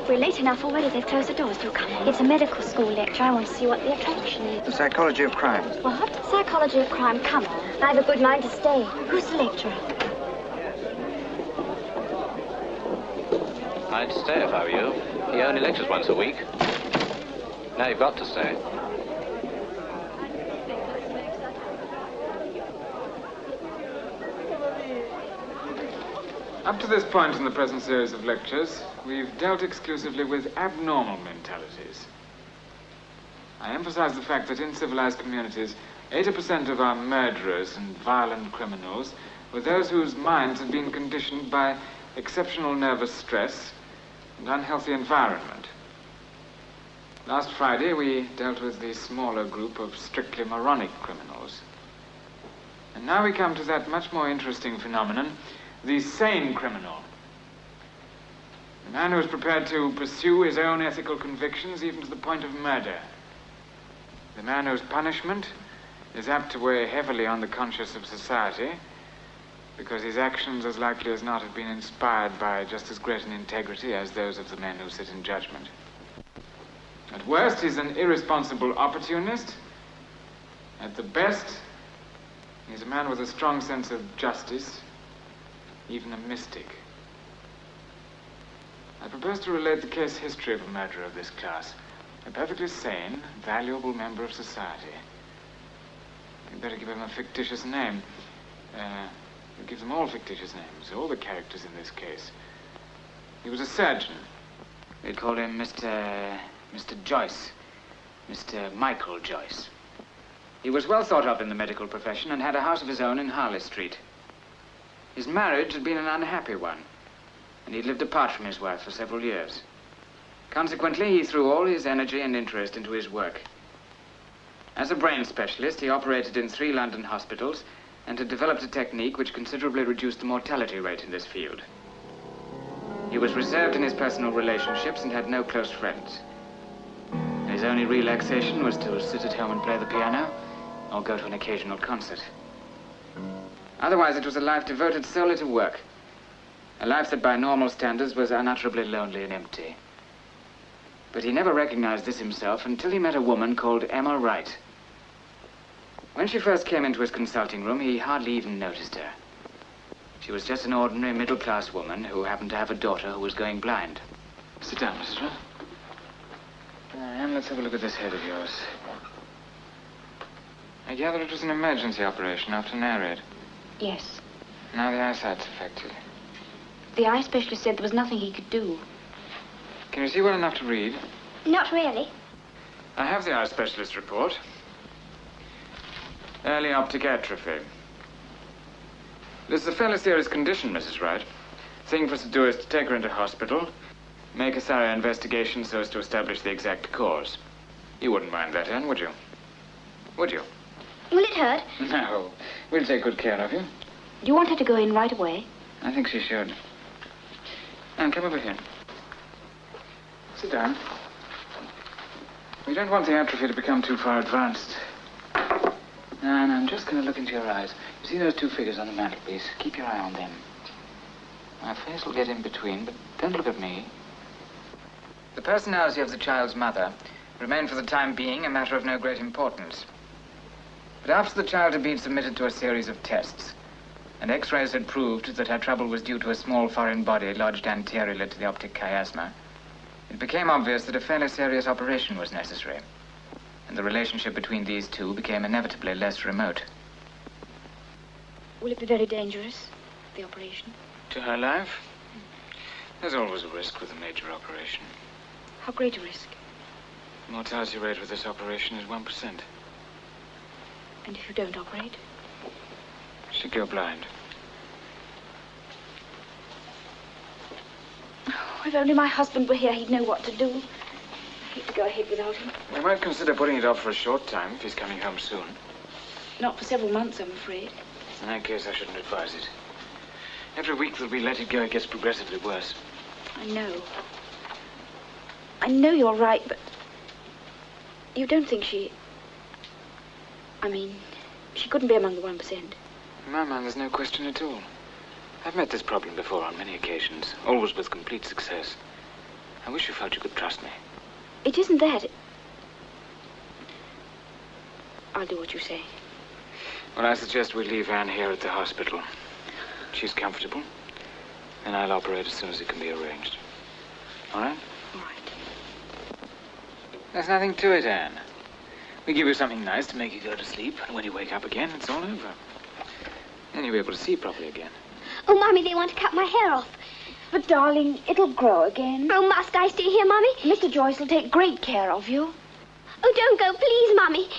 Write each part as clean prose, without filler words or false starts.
We're late enough already. They've closed the doors. Do come in. It's a medical school lecture. I want to see what the attraction is. The psychology of crime. What? Psychology of crime. Come on. I have a good mind to stay. Who's the lecturer? I'd stay if I were you. He only lectures once a week. Now you've got to stay. Up to this point in the present series of lectures, we've dealt exclusively with abnormal mentalities. I emphasize the fact that in civilized communities, 80% of our murderers and violent criminals were those whose minds had been conditioned by exceptional nervous stress and unhealthy environment. Last Friday, we dealt with the smaller group of strictly moronic criminals. And now we come to that much more interesting phenomenon, the sane criminal. The man who is prepared to pursue his own ethical convictions even to the point of murder. The man whose punishment is apt to weigh heavily on the conscience of society because his actions as likely as not have been inspired by just as great an integrity as those of the men who sit in judgment. At worst, he's an irresponsible opportunist. At the best, he's a man with a strong sense of justice, even a mystic. I propose to relate the case history of a murderer of this class, a perfectly sane, valuable member of society. You'd better give him a fictitious name. We'll give them all fictitious names, all the characters in this case. He was a surgeon. We'd call him Mr. Joyce. Mr. Michael Joyce. He was well thought of in the medical profession and had a house of his own in Harley Street. His marriage had been an unhappy one, and he'd lived apart from his wife for several years. Consequently, he threw all his energy and interest into his work. As a brain specialist, he operated in 3 London hospitals and had developed a technique which considerably reduced the mortality rate in this field. He was reserved in his personal relationships and had no close friends. His only relaxation was to sit at home and play the piano or go to an occasional concert. Otherwise, it was a life devoted solely to work. A life that by normal standards was unutterably lonely and empty. But he never recognized this himself until he met a woman called Emma Wright. When she first came into his consulting room, he hardly even noticed her. She was just an ordinary middle-class woman who happened to have a daughter who was going blind. Sit down, Mrs. Wright. And let's have a look at this head of yours. I gather it was an emergency operation after an air raid. Yes. Now the eyesight's affected. The eye specialist said there was nothing he could do. Can you see well enough to read? Not really. I have the eye specialist report. Early optic atrophy. This is a fairly serious condition, Mrs. Wright. The thing for us to do is to take her into hospital, make a thorough investigation so as to establish the exact cause. You wouldn't mind that, Anne, would you? Would you? Will it hurt? No. We'll take good care of you. Do you want her to go in right away? I think she should. Anne, come over here. Sit down. We don't want the atrophy to become too far advanced. And I'm just going to look into your eyes. You see those 2 figures on the mantelpiece? Keep your eye on them. My face will get in between, but don't look at me. The personality of the child's mother remained for the time being a matter of no great importance. But after the child had been submitted to a series of tests, and X-rays had proved that her trouble was due to a small foreign body lodged anteriorly to the optic chiasma, it became obvious that a fairly serious operation was necessary, and the relationship between these two became inevitably less remote. Will it be very dangerous, the operation? To her life? There's always a risk with a major operation. How great a risk? The mortality rate with this operation is 1%. And if you don't operate? She'd go blind. Oh, if only my husband were here, he'd know what to do. I hate to go ahead without him. We might consider putting it off for a short time if he's coming home soon. Not for several months, I'm afraid. In that case, I shouldn't advise it. Every week that we let it go, it gets progressively worse. I know. I know you're right, but you don't think she... I mean, she couldn't be among the 1%. In my mind, there's no question at all. I've met this problem before on many occasions, always with complete success. I wish you felt you could trust me. It isn't that. I'll do what you say. Well, I suggest we leave Anne here at the hospital. She's comfortable, and I'll operate as soon as it can be arranged. All right? All right. There's nothing to it, Anne. We give you something nice to make you go to sleep, and when you wake up again, it's all over. Then you'll be able to see properly again. Oh, Mommy, they want to cut my hair off. But, darling, it'll grow again. Oh, must I stay here, Mommy? Mr. Joyce will take great care of you. Oh, don't go, please, Mommy.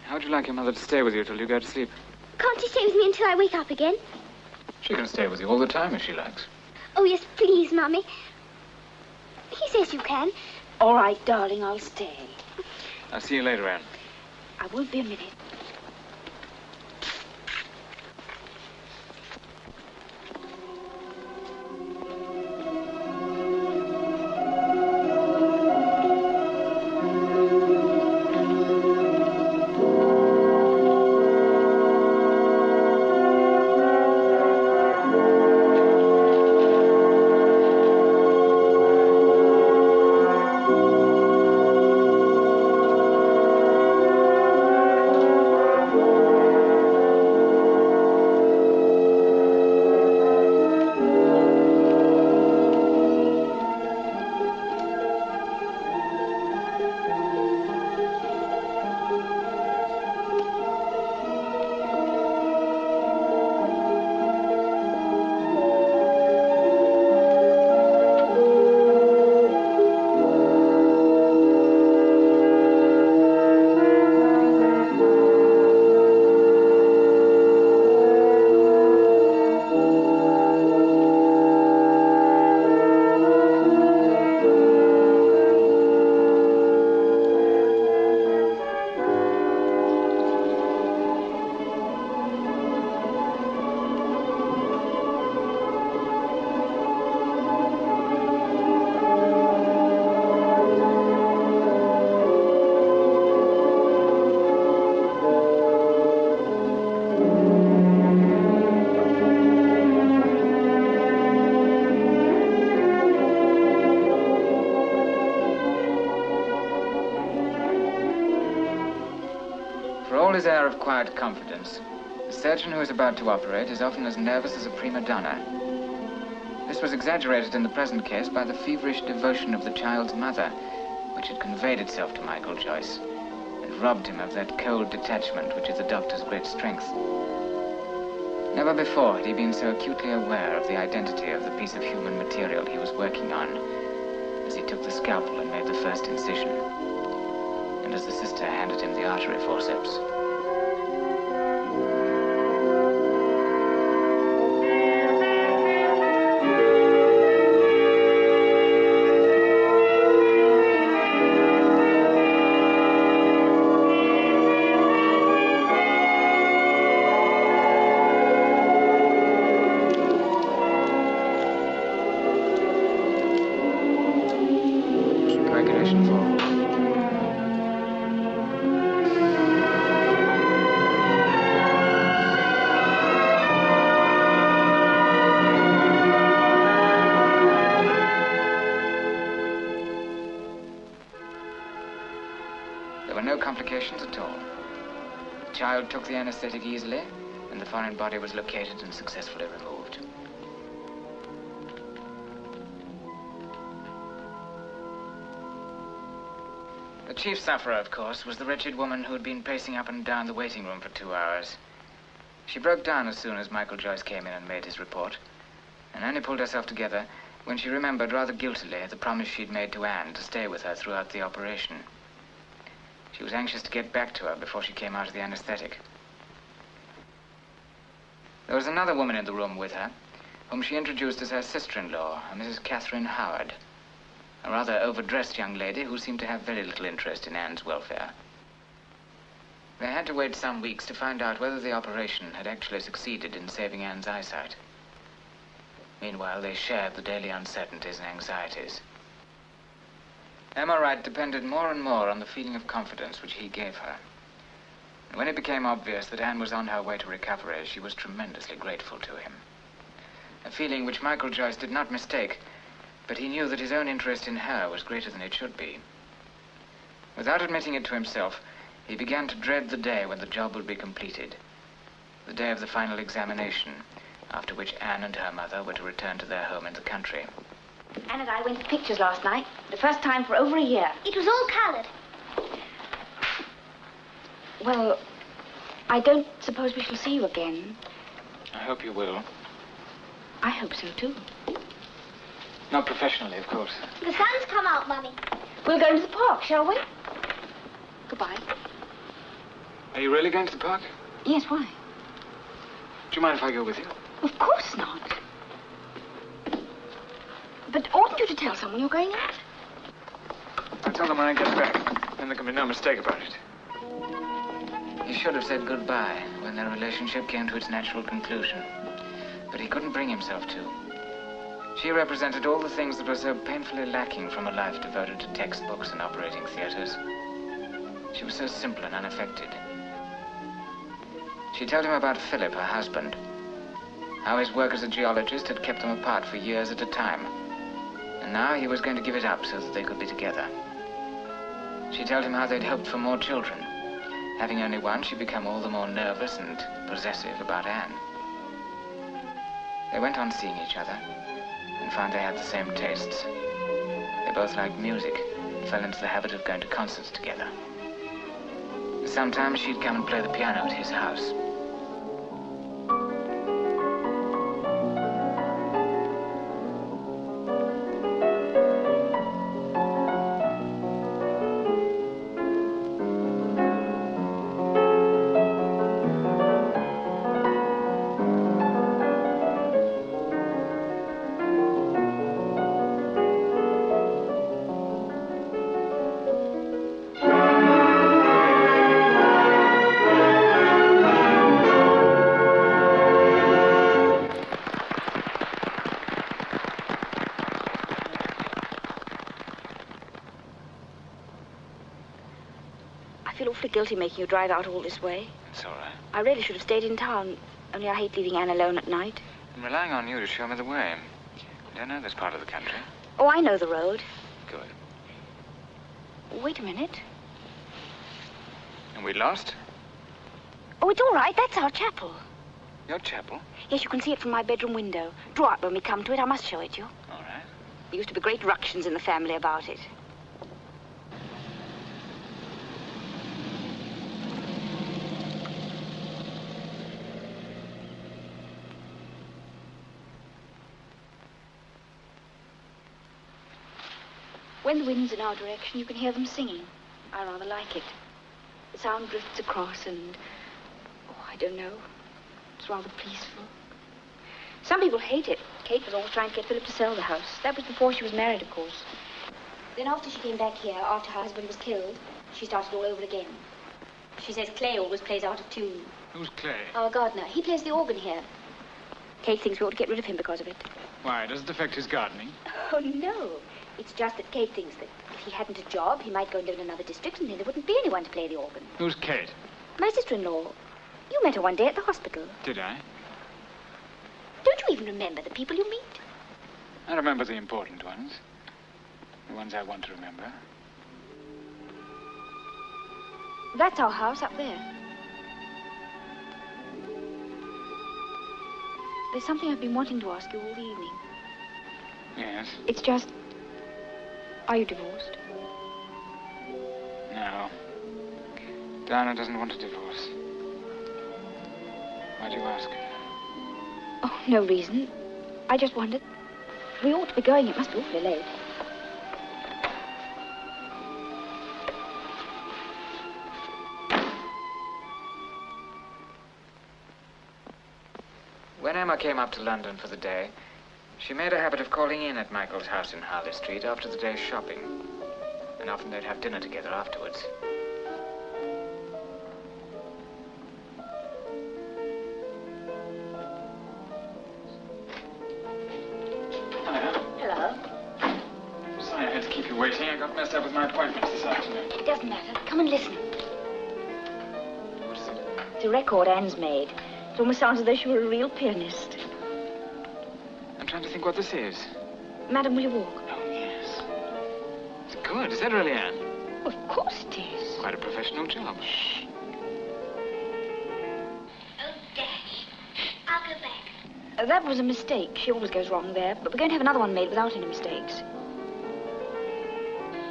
How would you like your mother to stay with you till you go to sleep? Can't she stay with me until I wake up again? She can stay with you all the time if she likes. Oh, yes, please, Mommy. He says you can. All right, darling, I'll stay. I'll see you later, Anne. I won't be a minute. His air of quiet confidence, the surgeon who is about to operate is often as nervous as a prima donna. This was exaggerated in the present case by the feverish devotion of the child's mother, which had conveyed itself to Michael Joyce and robbed him of that cold detachment which is a doctor's great strength. Never before had he been so acutely aware of the identity of the piece of human material he was working on as he took the scalpel and made the first incision, and as the sister handed him the artery forceps. Complications at all. The child took the anesthetic easily, and the foreign body was located and successfully removed. The chief sufferer, of course, was the wretched woman who had been pacing up and down the waiting room for 2 hours. She broke down as soon as Michael Joyce came in and made his report, and only pulled herself together when she remembered rather guiltily the promise she'd made to Anne to stay with her throughout the operation. She was anxious to get back to her before she came out of the anesthetic. There was another woman in the room with her, whom she introduced as her sister-in-law, a Mrs. Catherine Howard, a rather overdressed young lady who seemed to have very little interest in Anne's welfare. They had to wait some weeks to find out whether the operation had actually succeeded in saving Anne's eyesight. Meanwhile, they shared the daily uncertainties and anxieties. Emma Wright depended more and more on the feeling of confidence which he gave her. And when it became obvious that Anne was on her way to recovery, she was tremendously grateful to him. A feeling which Michael Joyce did not mistake But he knew that his own interest in her was greater than it should be. Without admitting it to himself, he began to dread the day when the job would be completed. The day of the final examination, after which Anne and her mother were to return to their home in the country. Anne and I went to the pictures last night. The first time for over a year. It was all coloured. Well, I don't suppose we shall see you again. I hope you will. I hope so, too. Not professionally, of course. The sun's come out, Mummy. We'll go to the park, shall we? Goodbye. Are you really going to the park? Yes, why? Do you mind if I go with you? Of course not. But oughtn't you to tell someone you're going out? I'll tell them when I get back. Then there can be no mistake about it. He should have said goodbye when their relationship came to its natural conclusion. But he couldn't bring himself to. She represented all the things that were so painfully lacking from a life devoted to textbooks and operating theaters. She was so simple and unaffected. She told him about Philip, her husband. How his work as a geologist had kept them apart for years at a time. And now he was going to give it up so that they could be together. She told him how they'd hoped for more children. Having only one, she'd become all the more nervous and possessive about Anne. They went on seeing each other and found they had the same tastes. They both liked music and fell into the habit of going to concerts together. Sometimes she'd come and play the piano at his house. I feel awfully guilty making you drive out all this way. It's all right. I really should have stayed in town, only I hate leaving Anne alone at night. I'm relying on you to show me the way. I don't know this part of the country. Oh, I know the road. Good. Wait a minute. And we lost? Oh, it's all right. That's our chapel. Your chapel? Yes, you can see it from my bedroom window. Draw up when we come to it. I must show it you. All right. There used to be great ructions in the family about it. When the wind's in our direction, you can hear them singing. I rather like it. The sound drifts across and, oh, I don't know. It's rather peaceful. Some people hate it. Kate was always trying to get Philip to sell the house. That was before she was married, of course. Then after she came back here, after her husband was killed, she started all over again. She says Clay always plays out of tune. Who's Clay? Our gardener. He plays the organ here. Kate thinks we ought to get rid of him because of it. Why? Does it affect his gardening? Oh, no. It's just that Kate thinks that if he hadn't a job, he might go and live in another district, and then there wouldn't be anyone to play the organ. Who's Kate? My sister-in-law. You met her one day at the hospital. Did I? Don't you even remember the people you meet? I remember the important ones. The ones I want to remember. That's our house up there. There's something I've been wanting to ask you all the evening. Yes? It's just, are you divorced? No. Diana doesn't want a divorce. Why do you ask? Oh, no reason. I just wondered. We ought to be going. It must be awfully late. When Emma came up to London for the day, she made a habit of calling in at Michael's house in Harley Street after the day's shopping. And often they'd have dinner together afterwards. Hello. Sorry I had to keep you waiting. I got messed up with my appointments this afternoon. It doesn't matter. Come and listen. What is it? It's a record Anne's made. It almost sounds as though she were a real pianist. I'm trying to think what this is. Madam, will you walk? Oh, yes. It's good. Is that really Anne? Of course it is. Quite a professional job. Shh. Oh, dash. I'll go back. That was a mistake. She always goes wrong there. But we're going to have another one made without any mistakes.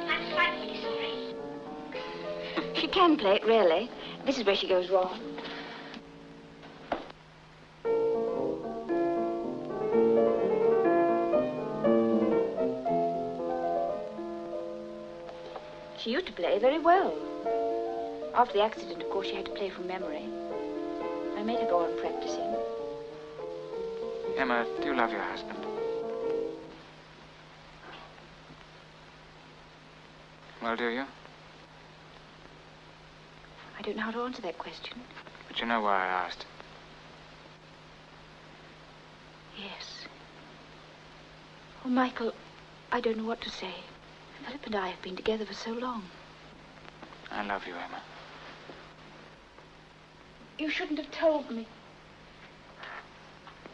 I'm frightfully sorry. She can play it, really. This is where she goes wrong. She used to play very well. After the accident, of course, she had to play from memory. I made her go on practicing. Emma, do you love your husband? Well, do you? I don't know how to answer that question. But you know why I asked. Yes. Oh, Michael, I don't know what to say. Philip and I have been together for so long. I love you, Emma. You shouldn't have told me.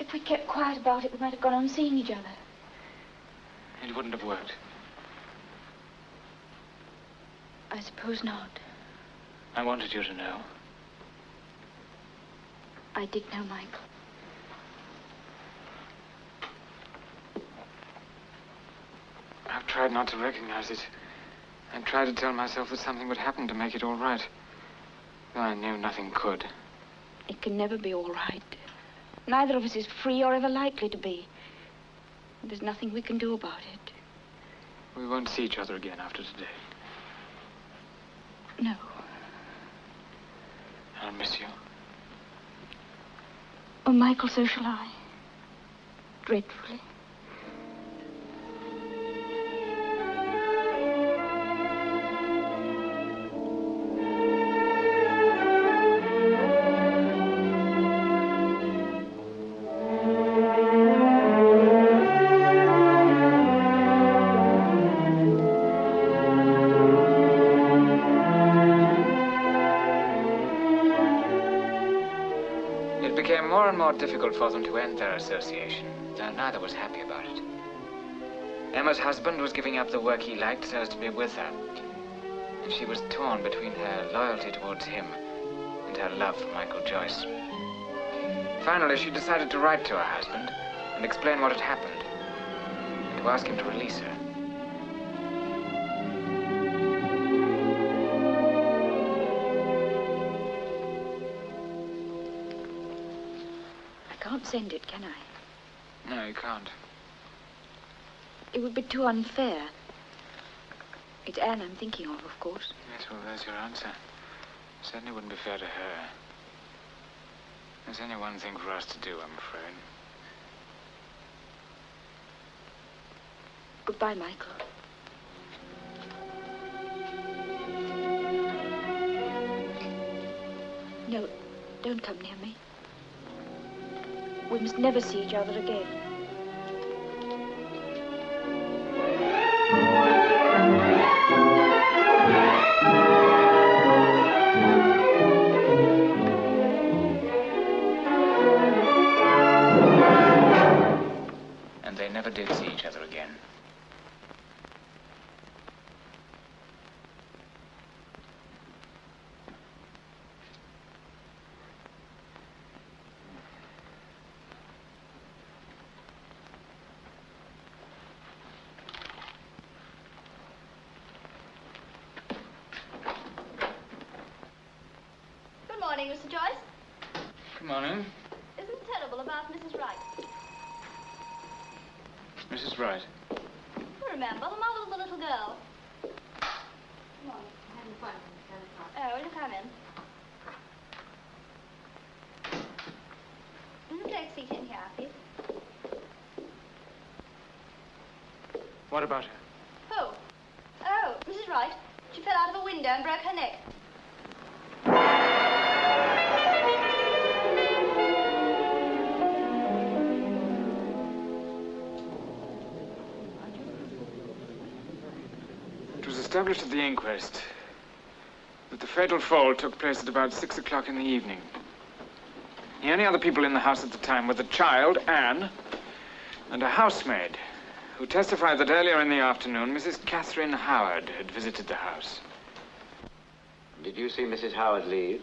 If we kept quiet about it, we might have gone on seeing each other. It wouldn't have worked. I suppose not. I wanted you to know. I did know, Michael. I've tried not to recognize it. I've tried to tell myself that something would happen to make it all right. Though I knew nothing could. It can never be all right. Neither of us is free or ever likely to be. There's nothing we can do about it. We won't see each other again after today. No. I'll miss you. Oh, Michael, so shall I. Dreadfully. Difficult for them to end their association, though neither was happy about it. Emma's husband was giving up the work he liked so as to be with her, and she was torn between her loyalty towards him and her love for Michael Joyce. Finally, she decided to write to her husband and explain what had happened, and to ask him to release her. I can't send it, can I? No, you can't. It would be too unfair. It's Anne I'm thinking of course. Yes, well, there's your answer. Certainly wouldn't be fair to her. There's only one thing for us to do, I'm afraid. Goodbye, Michael. No, don't come near me. We must never see each other again. And they never did see each other again. Good morning, Mr. Joyce. Good morning. Isn't it terrible about Mrs. Wright? Mrs. Wright. You remember, the mother of the little girl. Come on, I'm having fun. Oh, will you come in? Take a seat in here, please. What about her? Oh. Oh, Mrs. Wright. She fell out of a window and broke her neck. It was established at the inquest that the fatal fall took place at about 6 o'clock in the evening. The only other people in the house at the time were the child, Anne, and a housemaid, who testified that earlier in the afternoon, Mrs. Catherine Howard had visited the house. Did you see Mrs. Howard leave?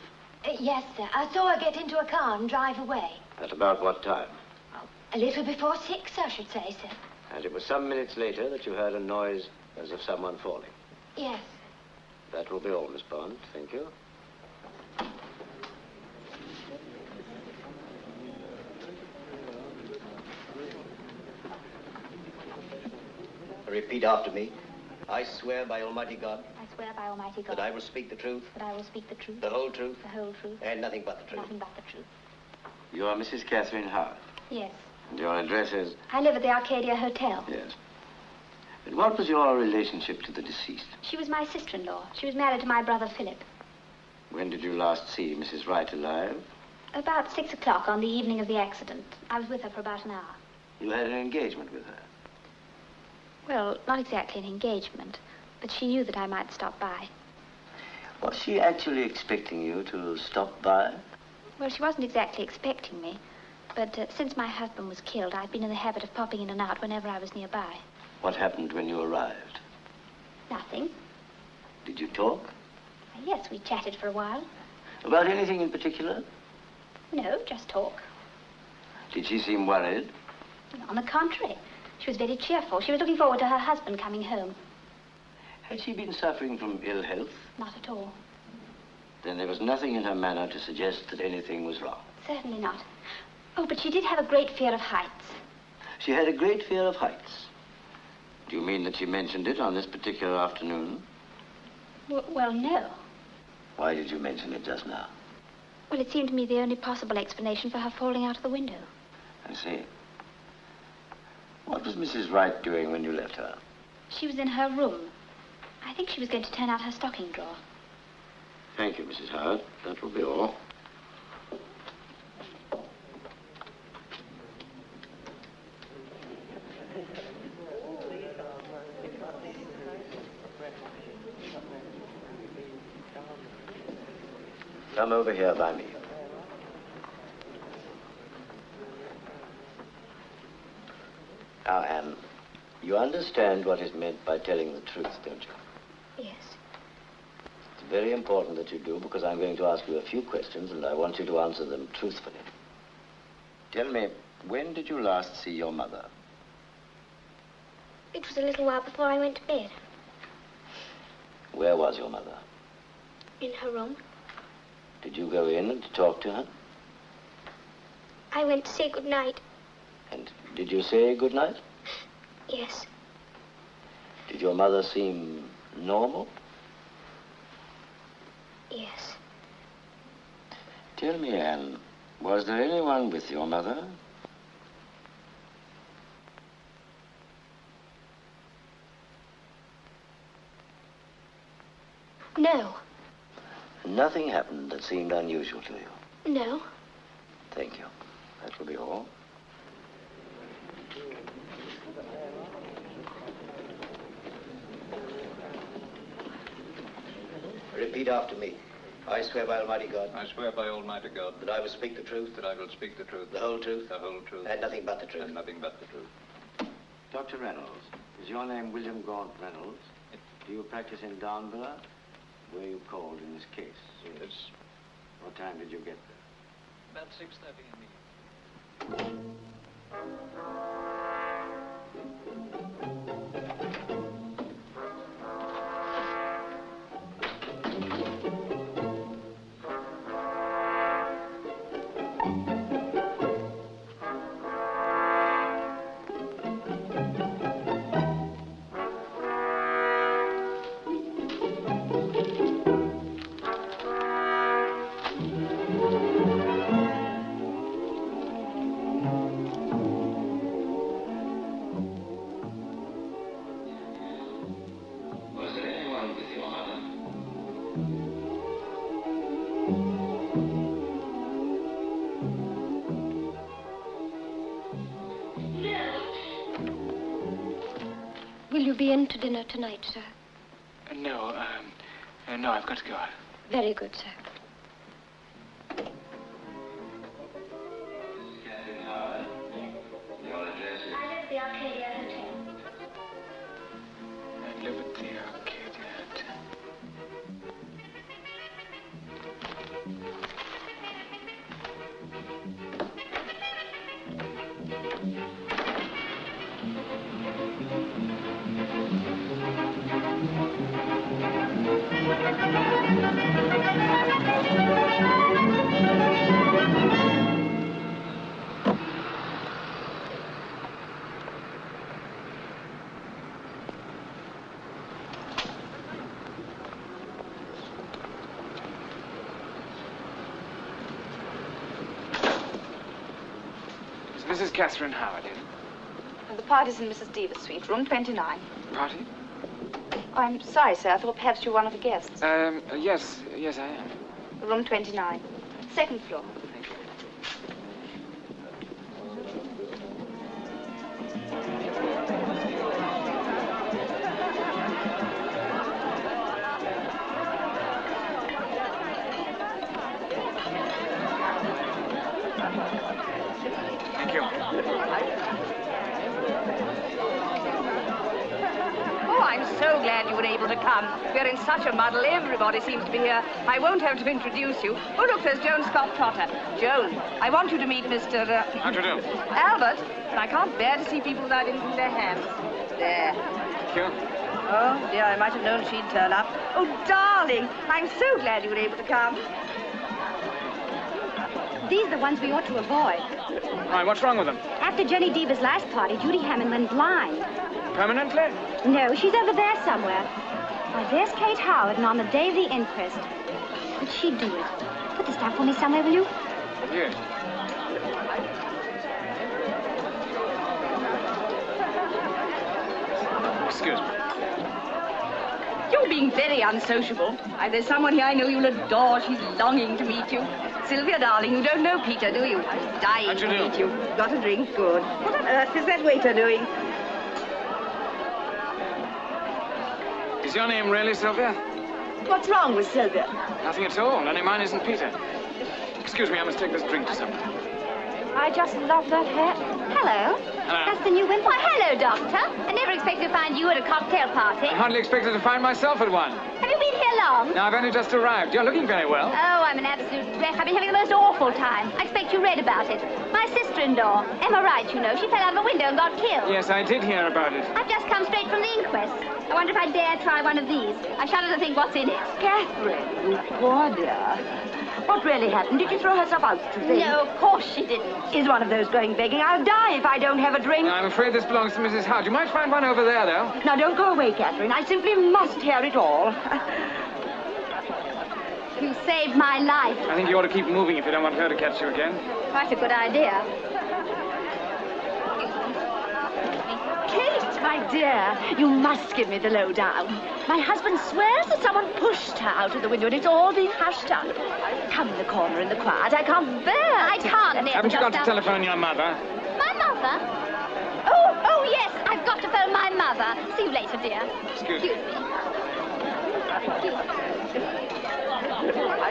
Yes, sir. I saw her get into a car and drive away. At about what time? A little before 6, I should say, sir. And it was some minutes later that you heard a noise as of someone falling. Yes. That will be all, Miss Bond. Thank you. Repeat after me. I swear by Almighty God. I swear by Almighty God. That I will speak the truth. That I will speak the truth. The whole truth. The whole truth. And nothing but the truth. Nothing but the truth. You are Mrs. Catherine Howard. Yes. And your address is? I live at the Arcadia Hotel. Yes. And what was your relationship to the deceased? She was my sister-in-law. She was married to my brother Philip. When did you last see Mrs. Wright alive? About 6 o'clock on the evening of the accident. I was with her for about an hour. You had an engagement with her? Well, not exactly an engagement, but she knew that I might stop by. Was she actually expecting you to stop by? Well, she wasn't exactly expecting me, but since my husband was killed, I've been in the habit of popping in and out whenever I was nearby. What happened when you arrived? Nothing. Did you talk? Yes, we chatted for a while. About anything in particular? No, just talk. Did she seem worried? On the contrary, she was very cheerful. She was looking forward to her husband coming home. Had she been suffering from ill health? Not at all. Then there was nothing in her manner to suggest that anything was wrong. Certainly not. Oh, but she did have a great fear of heights. She had a great fear of heights. Do you mean that she mentioned it on this particular afternoon? Well, no. Why did you mention it just now? Well, it seemed to me the only possible explanation for her falling out of the window. I see. What was Mrs. Wright doing when you left her? She was in her room. I think she was going to turn out her stocking drawer. Thank you, Mrs. Howard. That will be all. Come over here by me. Now, Anne, you understand what is meant by telling the truth, don't you? Yes. It's very important that you do, because I'm going to ask you a few questions, and I want you to answer them truthfully. Tell me, when did you last see your mother? It was a little while before I went to bed. Where was your mother? In her room. Did you go in and talk to her? I went to say good night. And did you say good night? Yes. Did your mother seem normal? Yes. Tell me, Anne, was there anyone with your mother? No. Nothing happened that seemed unusual to you? No. Thank you. That will be all. Repeat after me. I swear by Almighty God. I swear by Almighty God That I will speak the truth. that I will speak the truth, The whole truth. the whole truth, And nothing but the truth. and nothing but the truth. Dr. Reynolds, is your name William Gaunt Reynolds? Do you practice in Downborough? Were you called in this case? Yes. What time did you get there? About 6:30 in the evening. Was there anyone with your mother? Will you be in to dinner tonight, sir? No, no, I've got to go out. Very good, sir. Catherine Howard, your address is? I live at the Arcadia Hotel. Catherine Howard in? The party's in Mrs. Deaver's suite, room 29. Party? Oh, I'm sorry, sir. I thought perhaps you were one of the guests. Yes, I am. Room 29. Second floor. Thank you. Thank you. Oh, I'm so glad you were able to come. We're in such a muddle. Everybody seems to be here. I won't have to introduce you. Oh, look, there's Joan Scott Trotter. Joan, I want you to meet Mr. How do you do? Albert. But I can't bear to see people without anything in their hands. There. Thank you. Oh, dear, I might have known she'd turn up. Oh, darling, I'm so glad you were able to come. These are the ones we ought to avoid. Why, what's wrong with them? After Jenny Deaver's last party, Judy Hammond went blind. Permanently? No, she's over there somewhere. Why, there's Kate Howard, and on the day of the inquest. Could she do it? Put this down for me somewhere, will you? Yes. Excuse me. You're being very unsociable. Why, there's someone here I know you'll adore. She's longing to meet you. Sylvia, darling, you don't know Peter, do you? She's dying to meet you. Got a drink? Good. What on earth is that waiter doing? Is your name really Sylvia? What's wrong with Sylvia? Nothing at all. Only mine isn't Peter. Excuse me, I must take this drink to someone. I just love that hat. Hello. Hello. That's the new one. Why, hello, Doctor. I never expected to find you at a cocktail party. I hardly expected to find myself at one. Have you been here long? Now, I've only just arrived. You're looking very well. Oh, I'm an absolute wreck. I've been having the most awful time. I expect you read about it. My sister-in-law, Emma Wright, you know, she fell out of a window and got killed. Yes, I did hear about it. I've just come straight from the inquest. I wonder if I dare try one of these. I shudder to think what's in it. Catherine, you poor dear. What really happened? Did you throw herself out, you think? No, of course she didn't. Is one of those going begging? I'll die if I don't have a drink. I'm afraid this belongs to Mrs. Howard. You might find one over there, though. Now, don't go away, Catherine. I simply must hear it all. You saved my life. I think you ought to keep moving if you don't want her to catch you again. Quite a good idea. Kate, my dear, you must give me the lowdown. My husband swears that someone pushed her out of the window and it's all been hushed up. Come in the corner in the quiet. I can't bear I can't, Ned. Haven't you got to telephone your mother? My mother? Oh, yes, I've got to phone my mother. See you later, dear. Excuse me.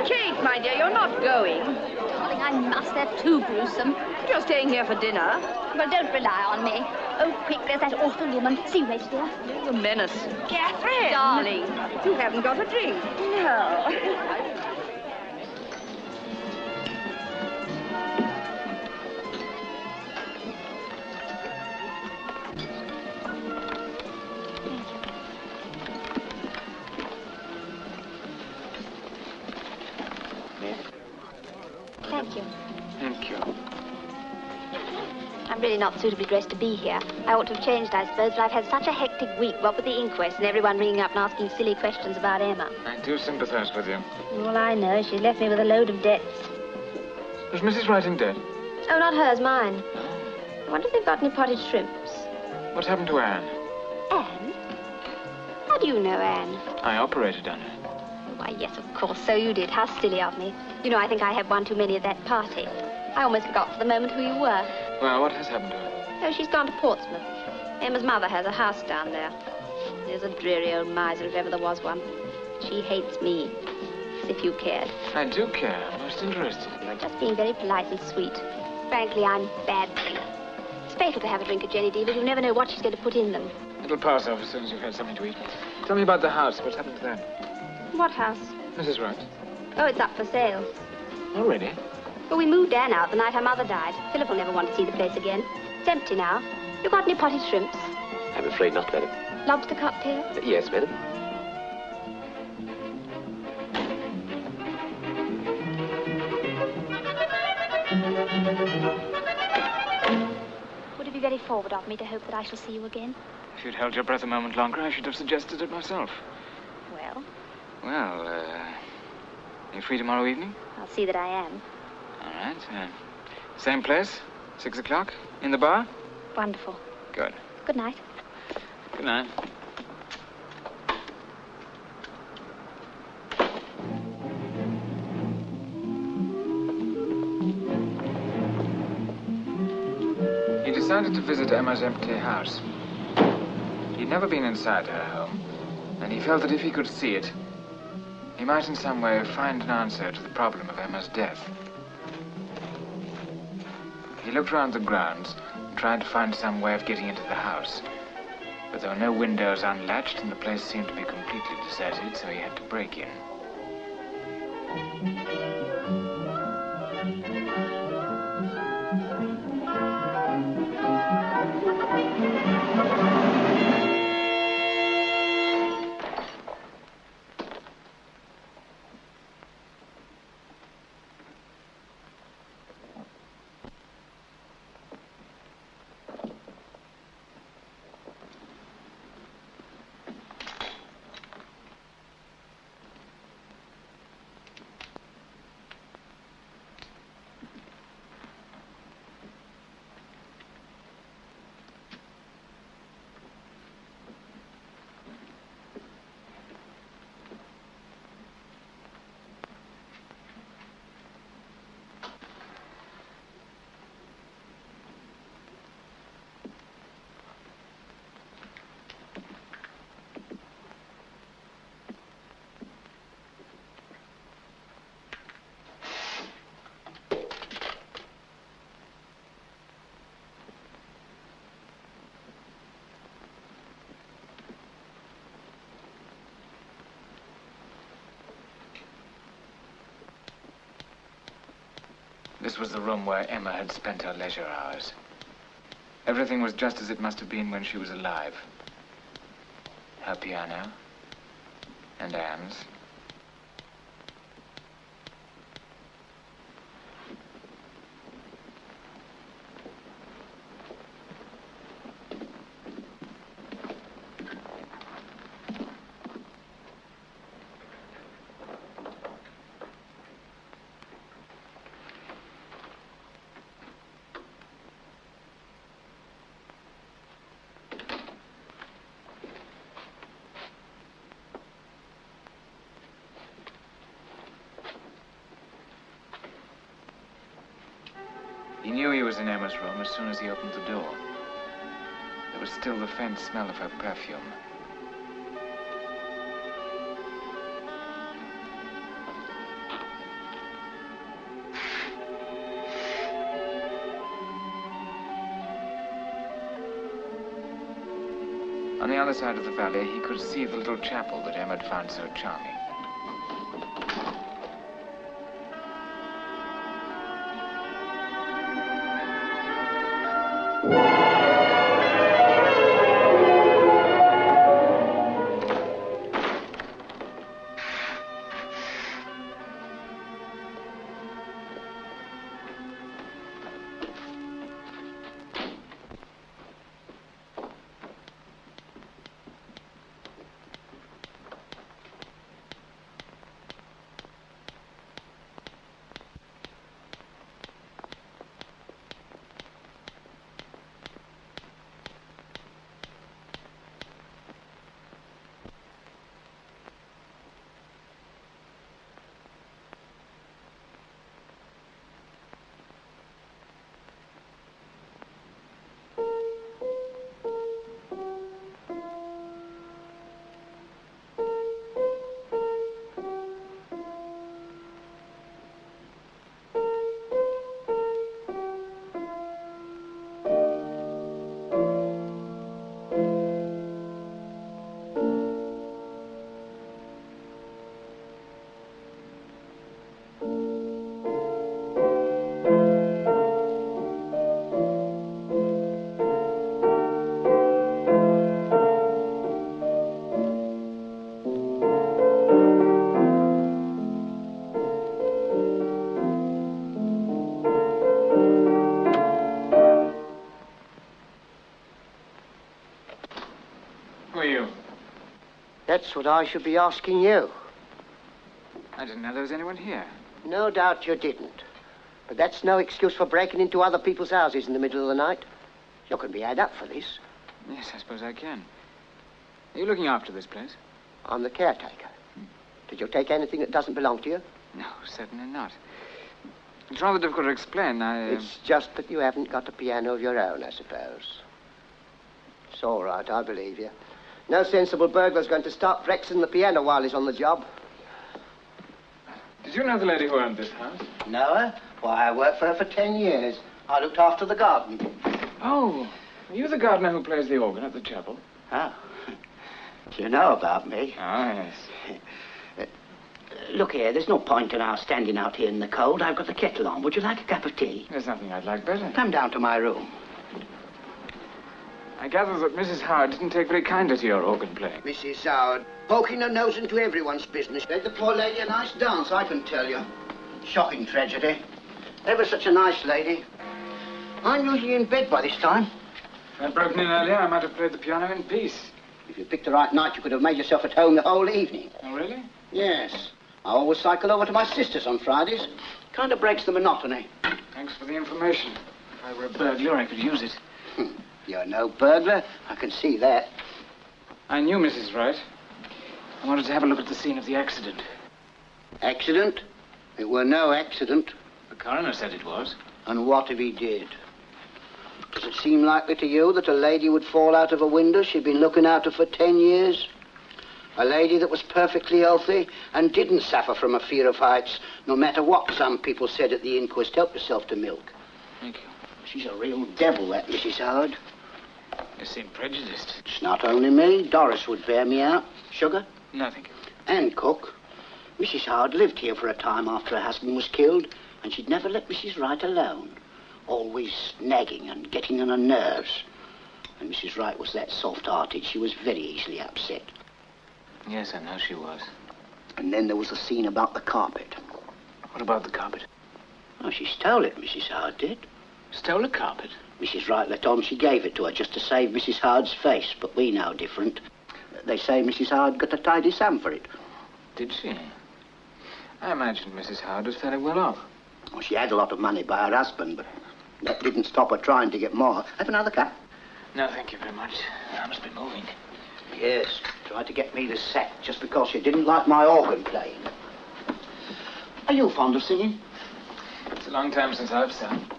Kate, my dear, you're not going. Darling, I must. They're too gruesome. You're staying here for dinner. Well, don't rely on me. Oh, quick, there's that awful woman. See you later, dear. You're a menace. Catherine! Darling. You haven't got a drink. No. Thank you. Thank you. I'm really not suitably dressed to be here. I ought to have changed, I suppose, but I've had such a hectic week, what with the inquest and everyone ringing up and asking silly questions about Emma. I do sympathize with you. All I know is she left me with a load of debts. Is Mrs. Wright in debt? Oh, not hers, mine. I wonder if they've got any potted shrimps. What happened to Anne? Anne? How do you know Anne? I operated on her. Why, yes, of course, so you did. How silly of me. You know, I think I had one too many at that party. I almost forgot for the moment who you were. Well, what has happened to her? Oh, she's gone to Portsmouth. Emma's mother has a house down there. There's a dreary old miser, if ever there was one. She hates me, as if you cared. I do care. I'm most interested. You're just being very polite and sweet. Frankly, I'm bad. It's fatal to have a drink at Jenny Deaver's. You never know what she's going to put in them. It'll pass off as soon as you've had something to eat. Tell me about the house. What's happened to that? What house? Mrs. Wright. Oh, it's up for sale. Already? Well, we moved Anne out the night her mother died. Philip will never want to see the place again. It's empty now. You got any potted shrimps? I'm afraid not, madam. Lobster cocktail? Yes, madam. Would it be very forward of me to hope that I shall see you again? If you'd held your breath a moment longer, I should have suggested it myself. Well, Well, are you free tomorrow evening? I'll see that I am. All right. Same place? 6 o'clock? In the bar? Wonderful. Good. Good night. Good night. He decided to visit Emma's empty house. He'd never been inside her home, and he felt that if he could see it, he might in some way find an answer to the problem of Emma's death. He looked around the grounds and tried to find some way of getting into the house. But there were no windows unlatched, and the place seemed to be completely deserted, so he had to break in. This was the room where Emma had spent her leisure hours. Everything was just as it must have been when she was alive. Her piano, and Anne's. He knew he was in Emma's room as soon as he opened the door. There was still the faint smell of her perfume. On the other side of the valley, he could see the little chapel that Emma had found so charming. That's what I should be asking you. I didn't know there was anyone here. No doubt you didn't. But that's no excuse for breaking into other people's houses in the middle of the night. You can be had up for this. Yes, I suppose I can. Are you looking after this place? I'm the caretaker. Did you take anything that doesn't belong to you? No, certainly not. It's rather difficult to explain. It's just that you haven't got a piano of your own, I suppose. It's all right, I believe you. No sensible burglar's going to start flexing the piano while he's on the job. Did you know the lady who owned this house? Know her? Why, I worked for her for 10 years. I looked after the garden. Oh, are you the gardener who plays the organ at the chapel? Oh. You know about me. Ah, yes. Look here, there's no point in our standing out here in the cold. I've got the kettle on. Would you like a cup of tea? There's nothing I'd like better. Come down to my room. I gather that Mrs. Howard didn't take very kindly to your organ playing. Mrs. Howard, poking her nose into everyone's business. Gave the poor lady a nice dance, I can tell you. Shocking tragedy. Ever such a nice lady. I'm usually in bed by this time. If I'd broken in earlier, I might have played the piano in peace. If you picked the right night, you could have made yourself at home the whole evening. Oh, really? Yes. I always cycle over to my sister's on Fridays. Kind of breaks the monotony. Thanks for the information. If I were a burglar, I could use it. You're no burglar. I can see that. I knew Mrs. Wright. I wanted to have a look at the scene of the accident. Accident? It were no accident. The coroner said it was. And what if he did? Does it seem likely to you that a lady would fall out of a window she'd been looking out of for 10 years? A lady that was perfectly healthy and didn't suffer from a fear of heights, no matter what some people said at the inquest. Help yourself to milk. Thank you. She's a real devil, that Mrs. Howard. You seem prejudiced. It's not only me. Doris would bear me out. Sugar? No, thank you. And cook. Mrs. Howard lived here for a time after her husband was killed, and she'd never let Mrs. Wright alone. Always nagging and getting on her nerves. And Mrs. Wright was that soft-hearted, she was very easily upset. Yes, I know she was. And then there was the scene about the carpet. What about the carpet? Oh, she stole it, Mrs. Howard did. Stole a carpet? Mrs. Wright let on she gave it to her just to save Mrs. Howard's face, but we know different. They say Mrs. Howard got a tidy sum for it. Did she? I imagined Mrs. Howard was fairly well off. Well, she had a lot of money by her husband, but that didn't stop her trying to get more. Have another cup? No, thank you very much. I must be moving. Yes, tried to get me the sack just because she didn't like my organ playing. Are you fond of singing? It's a long time since I've sung.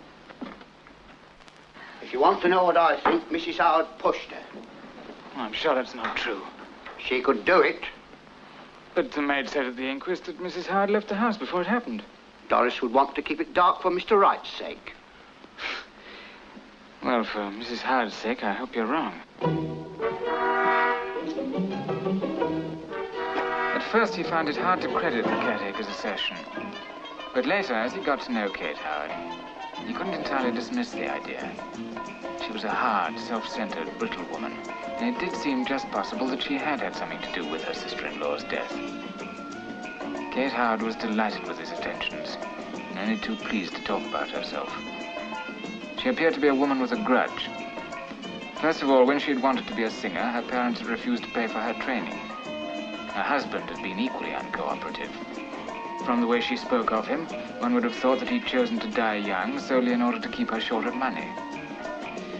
If you want to know what I think, Mrs. Howard pushed her. Oh, I'm sure that's not true. She could do it. But the maid said at the inquest that Mrs. Howard left the house before it happened. Doris would want to keep it dark for Mr. Wright's sake. Well, for Mrs. Howard's sake, I hope you're wrong. At first, he found it hard to credit the caretaker's assertion. But later, as he got to know Kate Howard, he couldn't entirely dismiss the idea. She was a hard, self-centered, brittle woman, and it did seem just possible that she had had something to do with her sister-in-law's death. Kate Howard was delighted with his attentions, and only too pleased to talk about herself. She appeared to be a woman with a grudge. First of all, when she had wanted to be a singer, her parents had refused to pay for her training. Her husband had been equally uncooperative. From the way she spoke of him, one would have thought that he'd chosen to die young solely in order to keep her short of money.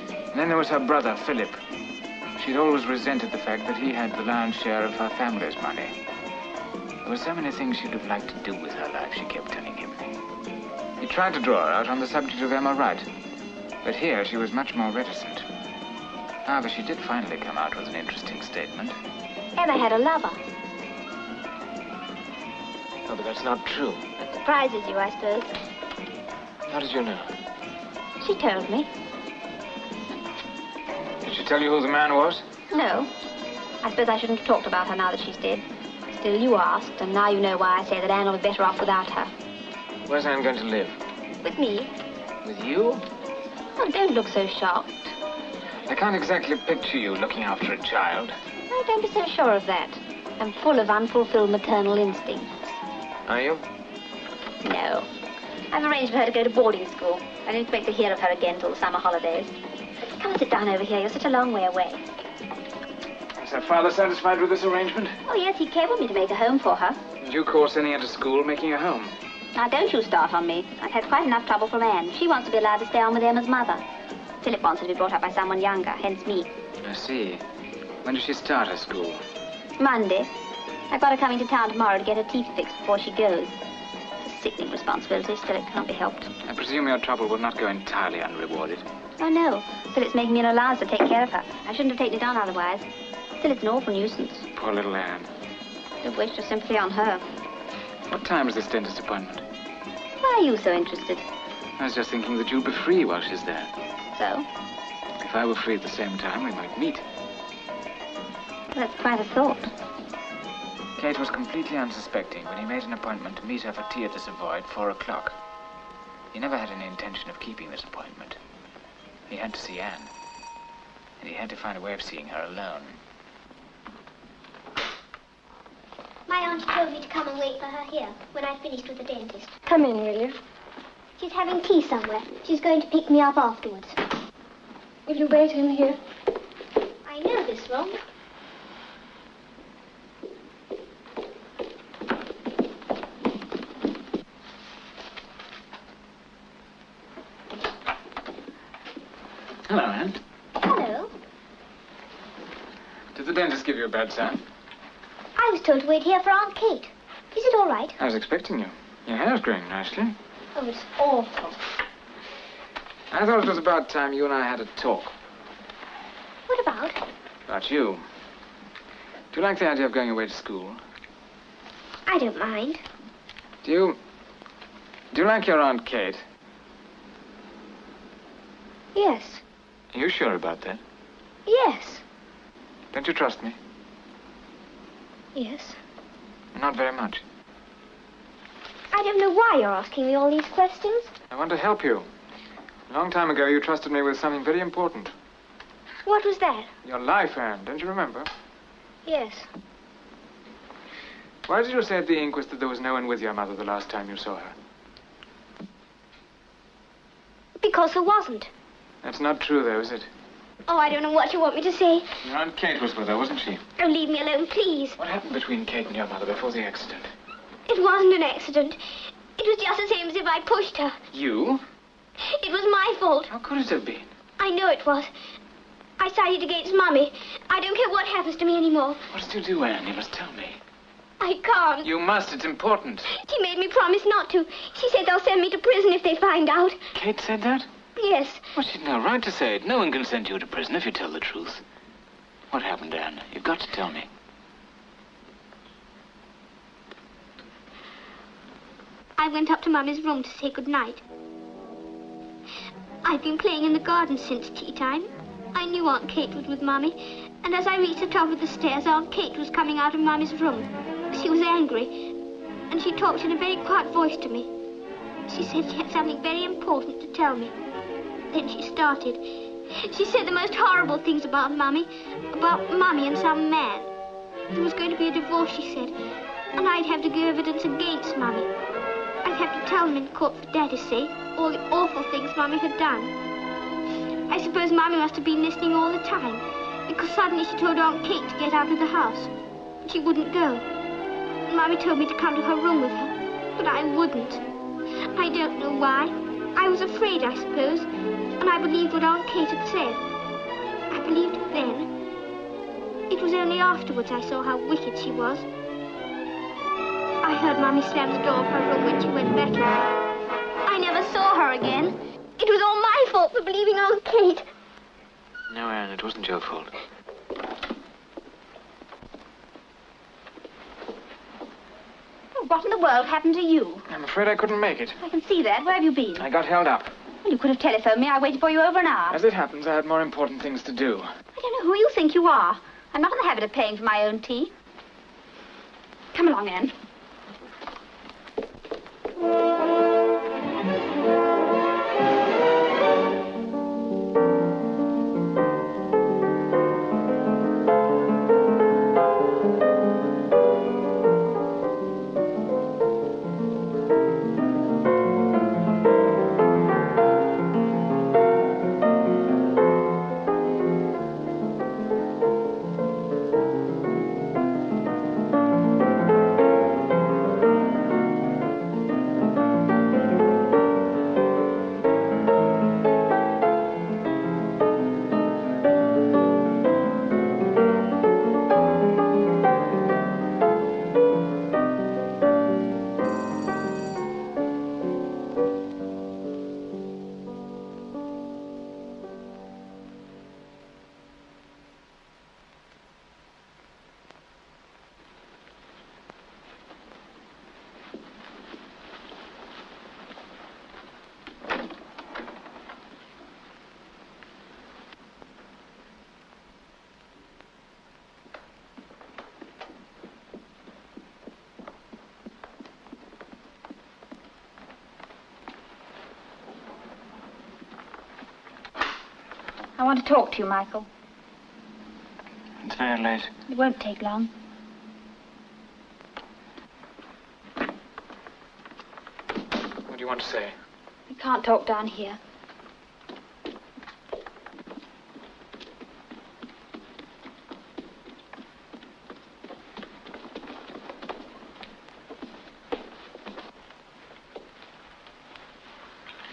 And then there was her brother, Philip. She'd always resented the fact that he had the lion's share of her family's money. There were so many things she'd have liked to do with her life, she kept telling him. He tried to draw her out on the subject of Emma Wright, but here she was much more reticent. However, she did finally come out with an interesting statement. Emma had a lover. Oh, but that's not true. That surprises you, I suppose. How did you know? She told me. Did she tell you who the man was? No. I suppose I shouldn't have talked about her now that she's dead. Still, you asked, and now you know why I say that Anne will be better off without her. Where's Anne going to live? With me. With you? Oh, don't look so shocked. I can't exactly picture you looking after a child. Oh, don't be so sure of that. I'm full of unfulfilled maternal instincts. Are you? No. I've arranged for her to go to boarding school. I don't expect to hear of her again till the summer holidays. Come and sit down over here. You're such a long way away. Is her father satisfied with this arrangement? Oh, yes, he cabled me to make a home for her. And you call sending her to school making a home? Now, don't you start on me. I've had quite enough trouble from Anne. She wants to be allowed to stay on with Emma's mother. Philip wants her to be brought up by someone younger, hence me. I see. When does she start her school? Monday. I've got her coming to town tomorrow to get her teeth fixed before she goes. It's a sickening responsibility, still it can't be helped. I presume your trouble will not go entirely unrewarded. Oh, no. Philip's making me an allowance to take care of her. I shouldn't have taken it on otherwise. Still, it's an awful nuisance. Poor little Anne. Don't waste your sympathy on her. What time is this dentist appointment? Why are you so interested? I was just thinking that you'll be free while she's there. So? If I were free at the same time, we might meet. That's quite a thought. Kate was completely unsuspecting when he made an appointment to meet her for tea at the Savoy at 4 o'clock. He never had any intention of keeping this appointment. He had to see Anne. And he had to find a way of seeing her alone. My aunt told me to come and wait for her here when I've finished with the dentist. Come in, will you? She's having tea somewhere. She's going to pick me up afterwards. Will you wait in here? I know this room. Hello, Anne. Hello. Did the dentist give you a bad sign? I was told to wait here for Aunt Kate. Is it all right? I was expecting you. Your hair's growing nicely. Oh, it's awful. I thought it was about time you and I had a talk. What about? About you. Do you like the idea of going away to school? I don't mind. Do you like your Aunt Kate? Yes. Are you sure about that? Yes. Don't you trust me? Yes. Not very much. I don't know why you're asking me all these questions. I want to help you. A long time ago, you trusted me with something very important. What was that? Your life, Anne. Don't you remember? Yes. Why did you say at the inquest that there was no one with your mother the last time you saw her? Because there wasn't. That's not true, though, is it? Oh, I don't know what you want me to say. Your Aunt Kate was with her, wasn't she? Oh, leave me alone, please. What happened between Kate and your mother before the accident? It wasn't an accident. It was just the same as if I pushed her. You? It was my fault. How could it have been? I know it was. I sided against Mummy. I don't care what happens to me anymore. What did you do, Anne? You must tell me. I can't. You must. It's important. She made me promise not to. She said they'll send me to prison if they find out. Kate said that? Yes. Well, she'd no right to say it. No one can send you to prison if you tell the truth. What happened, Anne? You've got to tell me. I went up to Mummy's room to say goodnight. I've been playing in the garden since tea time. I knew Aunt Kate was with Mummy, and as I reached the top of the stairs, Aunt Kate was coming out of Mummy's room. She was angry, and she talked in a very quiet voice to me. She said she had something very important to tell me. Then she started. She said the most horrible things about Mummy and some man. There was going to be a divorce, she said, and I'd have to give evidence against Mummy. I'd have to tell him in court for Daddy's sake all the awful things Mummy had done. I suppose Mummy must have been listening all the time, because suddenly she told Aunt Kate to get out of the house. But she wouldn't go. Mummy told me to come to her room with her, but I wouldn't. I don't know why. I was afraid, I suppose, and I believed what Aunt Kate had said. I believed it then. It was only afterwards I saw how wicked she was. I heard Mummy slam the door of her room when she went back in. I never saw her again. It was all my fault for believing Aunt Kate. No, Anne, it wasn't your fault. Oh, what in the world happened to you? I'm afraid I couldn't make it. I can see that. Where have you been? I got held up. Well, you could have telephoned me. I waited for you over an hour. As it happens, I had more important things to do. I don't know who you think you are. I'm not in the habit of paying for my own tea. Come along, Anne. I want to talk to you, Michael. It's very late. It won't take long. What do you want to say? We can't talk down here.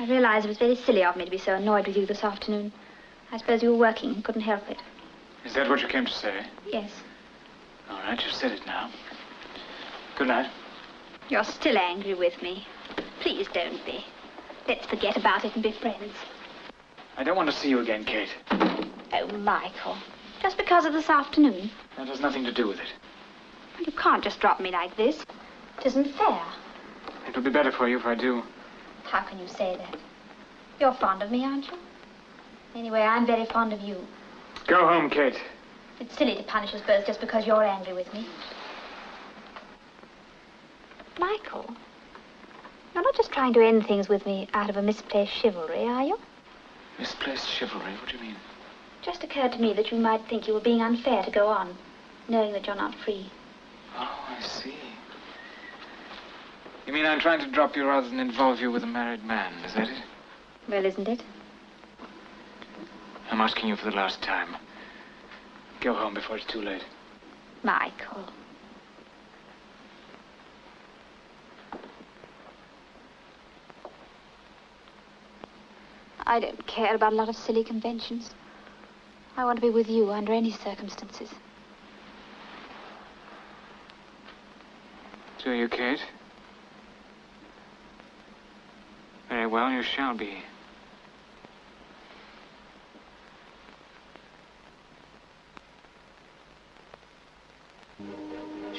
I realize it was very silly of me to be so annoyed with you this afternoon. I suppose you were working and couldn't help it. Is that what you came to say? Yes. All right, you've said it now. Good night. You're still angry with me. Please don't be. Let's forget about it and be friends. I don't want to see you again, Kate. Oh, Michael. Just because of this afternoon? That has nothing to do with it. You can't just drop me like this. It isn't fair. It would be better for you if I do. How can you say that? You're fond of me, aren't you? Anyway, I'm very fond of you. Go home, Kate. It's silly to punish us both just because you're angry with me. Michael, you're not just trying to end things with me out of a misplaced chivalry, are you? Misplaced chivalry? What do you mean? It just occurred to me that you might think you were being unfair to go on, knowing that you're not free. Oh, I see. You mean I'm trying to drop you rather than involve you with a married man, is that it? Well, isn't it? I'm asking you for the last time. Go home before it's too late. Michael. I don't care about a lot of silly conventions. I want to be with you under any circumstances. Do you, Kate? Very well, you shall be.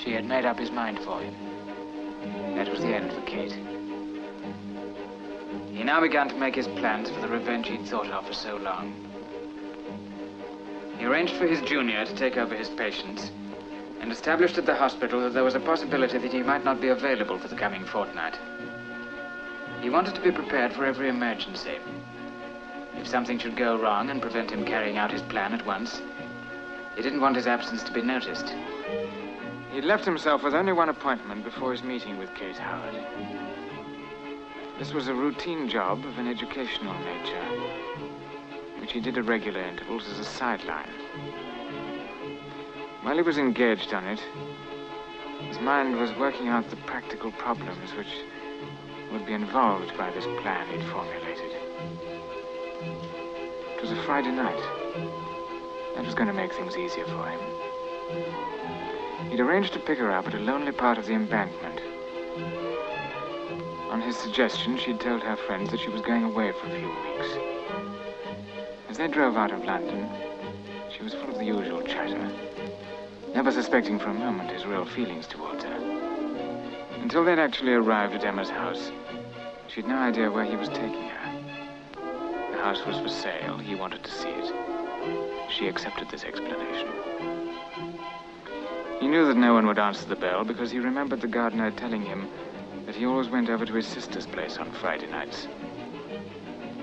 She had made up his mind for him. That was the end for Kate. He now began to make his plans for the revenge he'd thought of for so long. He arranged for his junior to take over his patients and established at the hospital that there was a possibility that he might not be available for the coming fortnight. He wanted to be prepared for every emergency. If something should go wrong and prevent him carrying out his plan at once, he didn't want his absence to be noticed. He'd left himself with only one appointment before his meeting with Kate Howard. This was a routine job of an educational nature, which he did at regular intervals as a sideline. While he was engaged on it, his mind was working out the practical problems which would be involved by this plan he'd formulated. It was a Friday night. That was going to make things easier for him. He'd arranged to pick her up at a lonely part of the embankment. On his suggestion, she'd told her friends that she was going away for a few weeks. As they drove out of London, she was full of the usual chatter, never suspecting for a moment his real feelings towards her. Until they'd actually arrived at Emma's house, she'd no idea where he was taking her. The house was for sale. He wanted to see it. She accepted this explanation. He knew that no one would answer the bell because he remembered the gardener telling him that he always went over to his sister's place on Friday nights.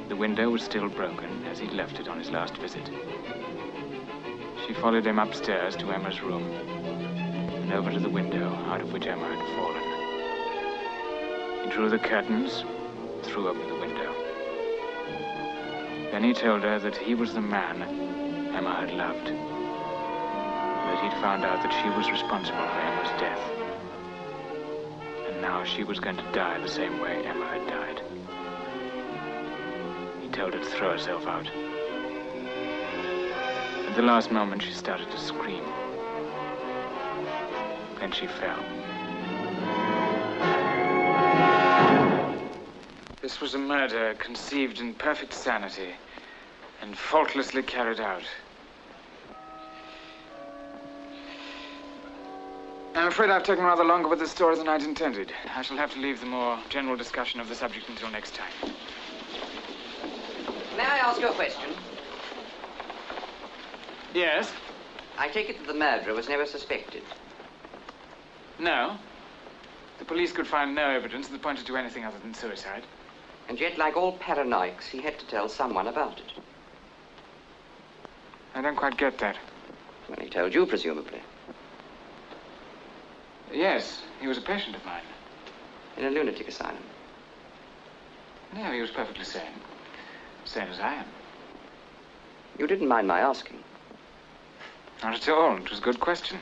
The window was still broken as he'd left it on his last visit. She followed him upstairs to Emma's room and over to the window out of which Emma had fallen. He drew the curtains, threw open the window. Then he told her that he was the man Emma had loved, that he'd found out that she was responsible for Emma's death. And now she was going to die the same way Emma had died. He told her to throw herself out. At the last moment, she started to scream. Then she fell. This was a murder conceived in perfect sanity and faultlessly carried out. I'm afraid I've taken rather longer with this story than I'd intended. I shall have to leave the more general discussion of the subject until next time. May I ask you a question? Yes? I take it that the murderer was never suspected. No. The police could find no evidence that pointed to anything other than suicide. And yet, like all paranoics, he had to tell someone about it. I don't quite get that. Well, he told you, presumably. Yes, he was a patient of mine. In a lunatic asylum. No, he was perfectly sane. Sane as I am. You didn't mind my asking. Not at all. It was a good question.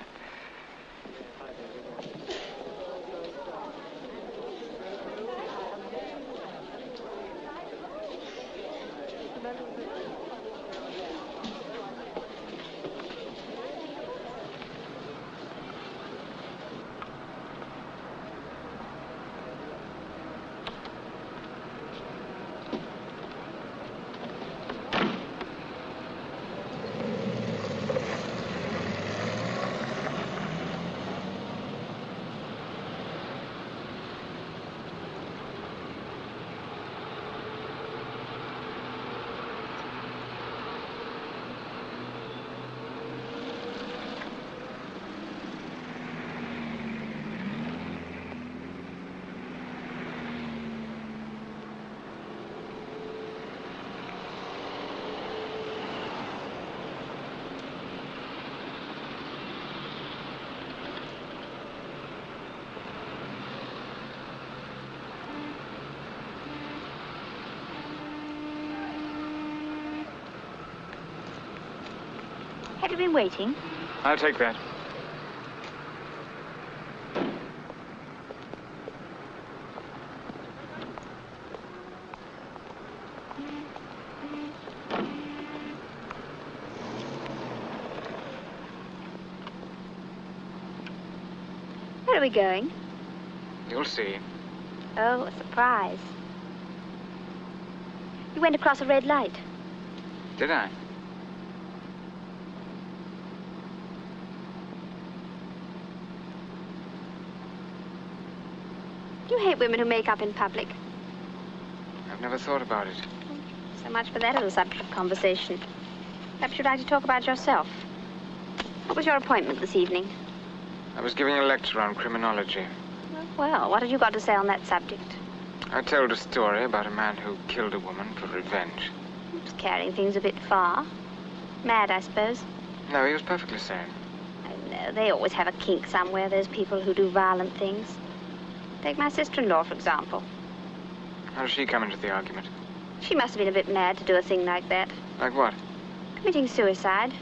Have you been waiting? I'll take that. Where are we going? You'll see. Oh, a surprise. You went across a red light. Did I? You hate women who make up in public. I've never thought about it. So much for that little subject of conversation. Perhaps you'd like to talk about yourself. What was your appointment this evening? I was giving a lecture on criminology. Well, what have you got to say on that subject? I told a story about a man who killed a woman for revenge. He was carrying things a bit far. Mad, I suppose. No, he was perfectly sane. Oh, no, they always have a kink somewhere, those people who do violent things. Take my sister-in-law, for example. How does she come into the argument? She must have been a bit mad to do a thing like that. Like what? Committing suicide.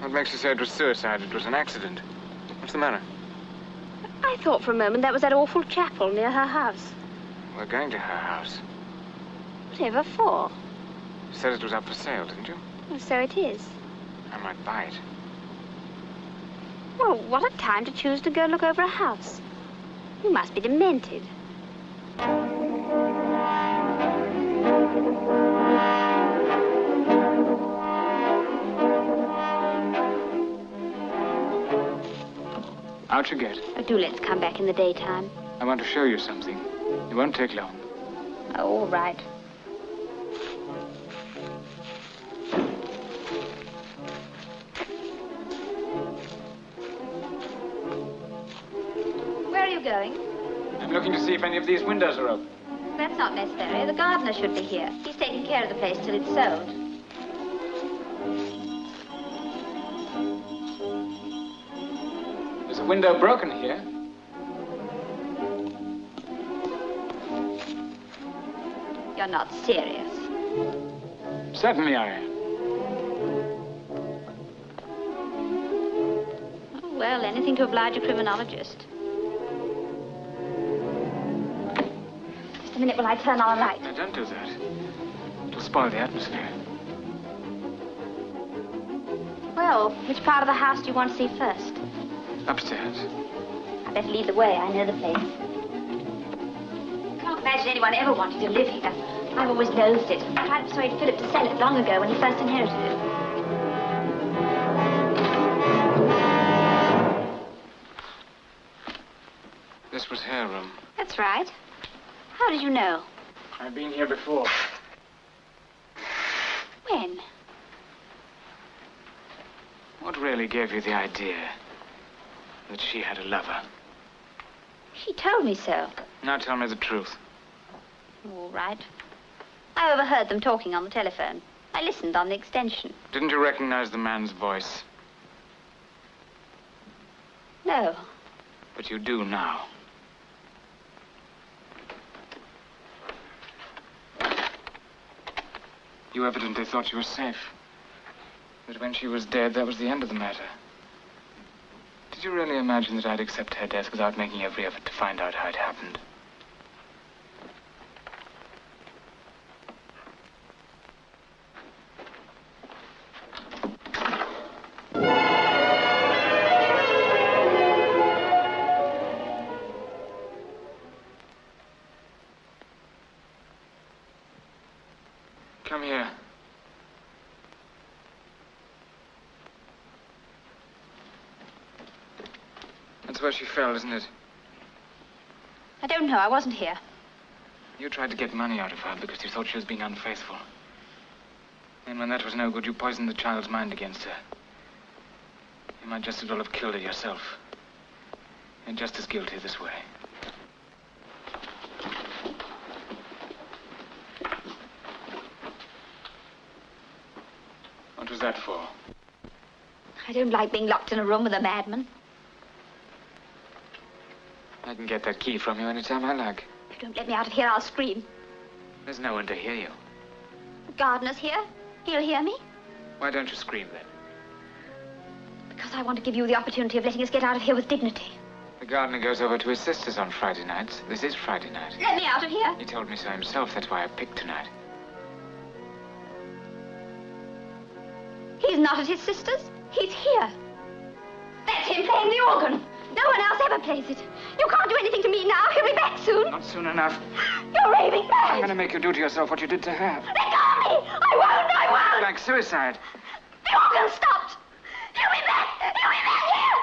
What makes you say it was suicide? It was an accident. What's the matter? I thought for a moment that was that awful chapel near her house. We're going to her house. Whatever for? You said it was up for sale, didn't you? Well, so it is. I might buy it. Well, what a time to choose to go look over a house. You must be demented. Out you get. Oh, do let's come back in the daytime. I want to show you something. It won't take long. Oh, all right. Where are you going? I'm looking to see if any of these windows are open. That's not necessary. The gardener should be here. He's taking care of the place till it's sold. There's a window broken here. You're not serious. Certainly I am. Oh, well, anything to oblige a criminologist. Just a minute while I turn on a light. No, don't do that. It'll spoil the atmosphere. Well, which part of the house do you want to see first? Upstairs. I better lead the way. I know the place. Can't imagine anyone ever wanted to live here. I've always loathed it. I tried to persuade Philip to sell it long ago when he first inherited it. This was her room. That's right. How did you know? I've been here before. When? What really gave you the idea that she had a lover? She told me so. Now tell me the truth. All right. I overheard them talking on the telephone. I listened on the extension. Didn't you recognize the man's voice? No. But you do now. You evidently thought you were safe. That when she was dead, that was the end of the matter. Did you really imagine that I'd accept her death without making every effort to find out how it happened? Come here. That's where she fell, isn't it? I don't know. I wasn't here. You tried to get money out of her because you thought she was being unfaithful. And when that was no good, you poisoned the child's mind against her. You might just as well have killed her yourself. You're just as guilty this way. What was that for? I don't like being locked in a room with a madman. I can get that key from you anytime I like. If you don't let me out of here, I'll scream. There's no one to hear you. The gardener's here. He'll hear me. Why don't you scream then? Because I want to give you the opportunity of letting us get out of here with dignity. The gardener goes over to his sister's on Friday nights. This is Friday night. Let me out of here. He told me so himself. That's why I picked tonight. He's not at his sister's. He's here. That's him playing the organ. No one else ever plays it. You can't do anything to me now. He'll be back soon. Not soon enough. You're raving mad. I'm going to make you do to yourself what you did to her. Let go of me. I won't. Like suicide. The organ stopped. He'll be back. He'll be back here.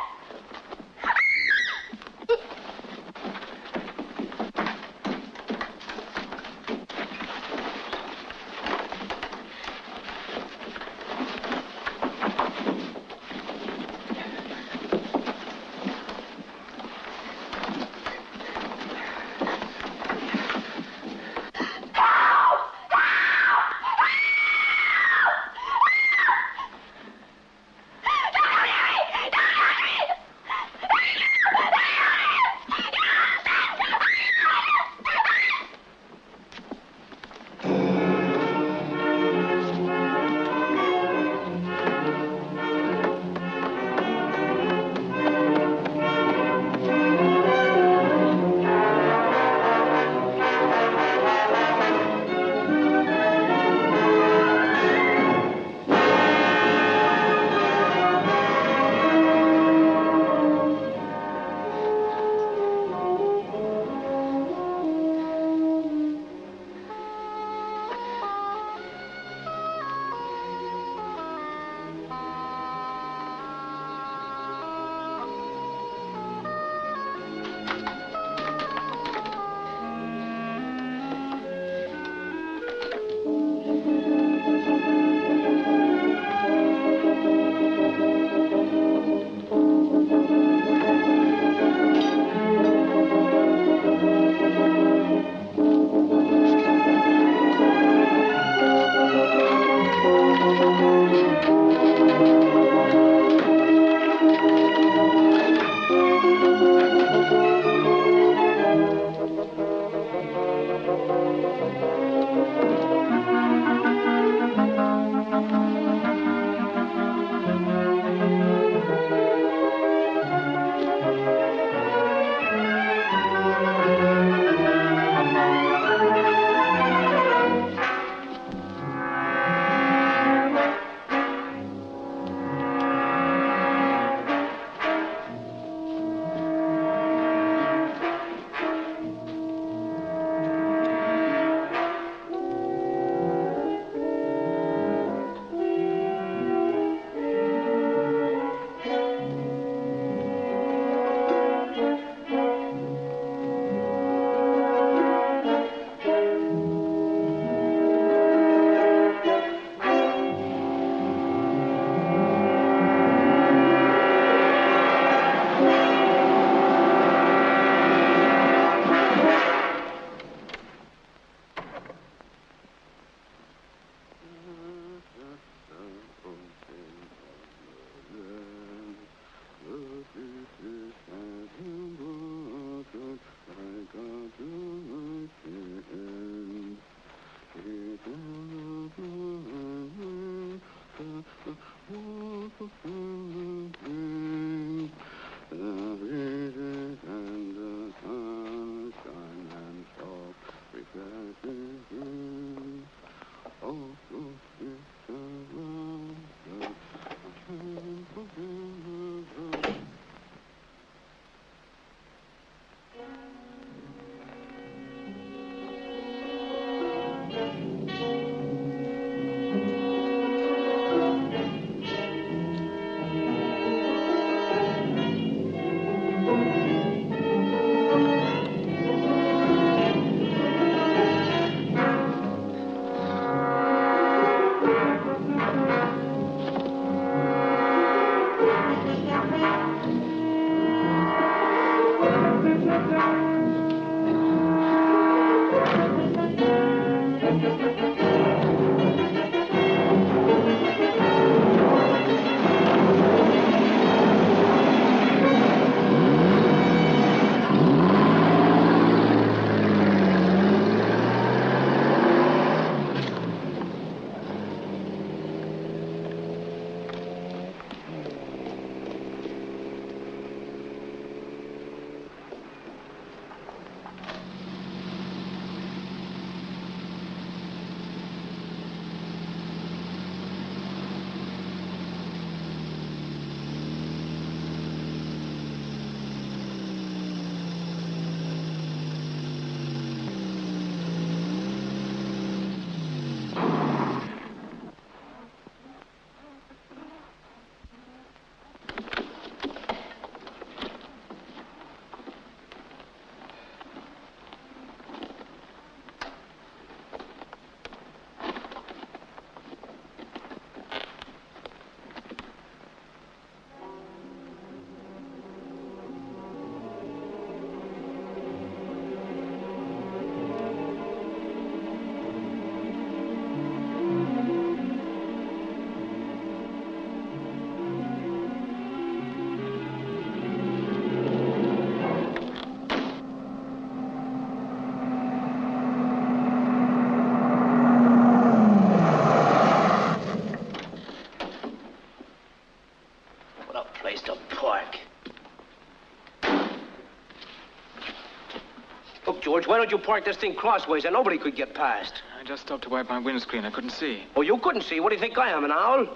George, why don't you park this thing crossways and nobody could get past? I just stopped to wipe my windscreen. I couldn't see. Oh, you couldn't see? What do you think I am, an owl?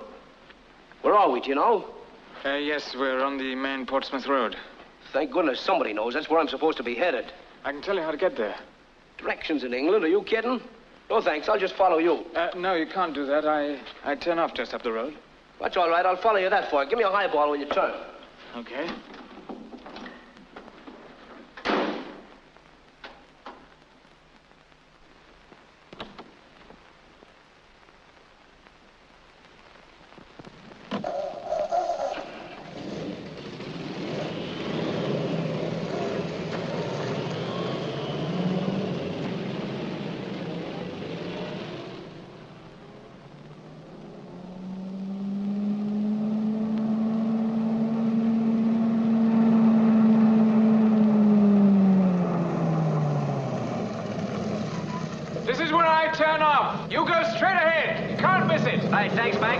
Where are we, do you know? Yes, we're on the main Portsmouth Road. Thank goodness somebody knows. That's where I'm supposed to be headed. I can tell you how to get there. Directions in England? Are you kidding? No, thanks. I'll just follow you. No, you can't do that. I turn off just up the road. That's all right. I'll follow you that far. Give me a highball when you turn. Okay. Turn off. You go straight ahead. You can't miss it. Right, thanks, Mac.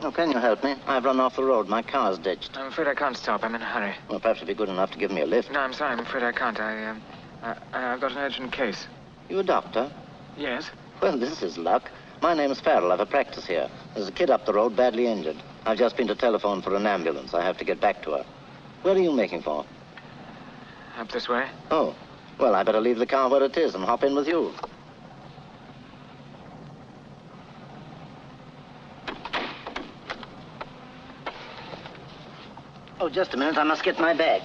Oh, can you help me? I've run off the road. My car's ditched. I'm afraid I can't stop. I'm in a hurry. Well, perhaps you'd be good enough to give me a lift. No, I'm sorry. I'm afraid I can't. I've got an urgent case. You a doctor? Yes. Well, this is luck. My name's Farrell. I've a practice here. There's a kid up the road badly injured. I've just been to telephone for an ambulance. I have to get back to her. Where are you making for? Up this way. Oh. Well, I better leave the car where it is and hop in with you. Oh, just a minute. I must get my bag.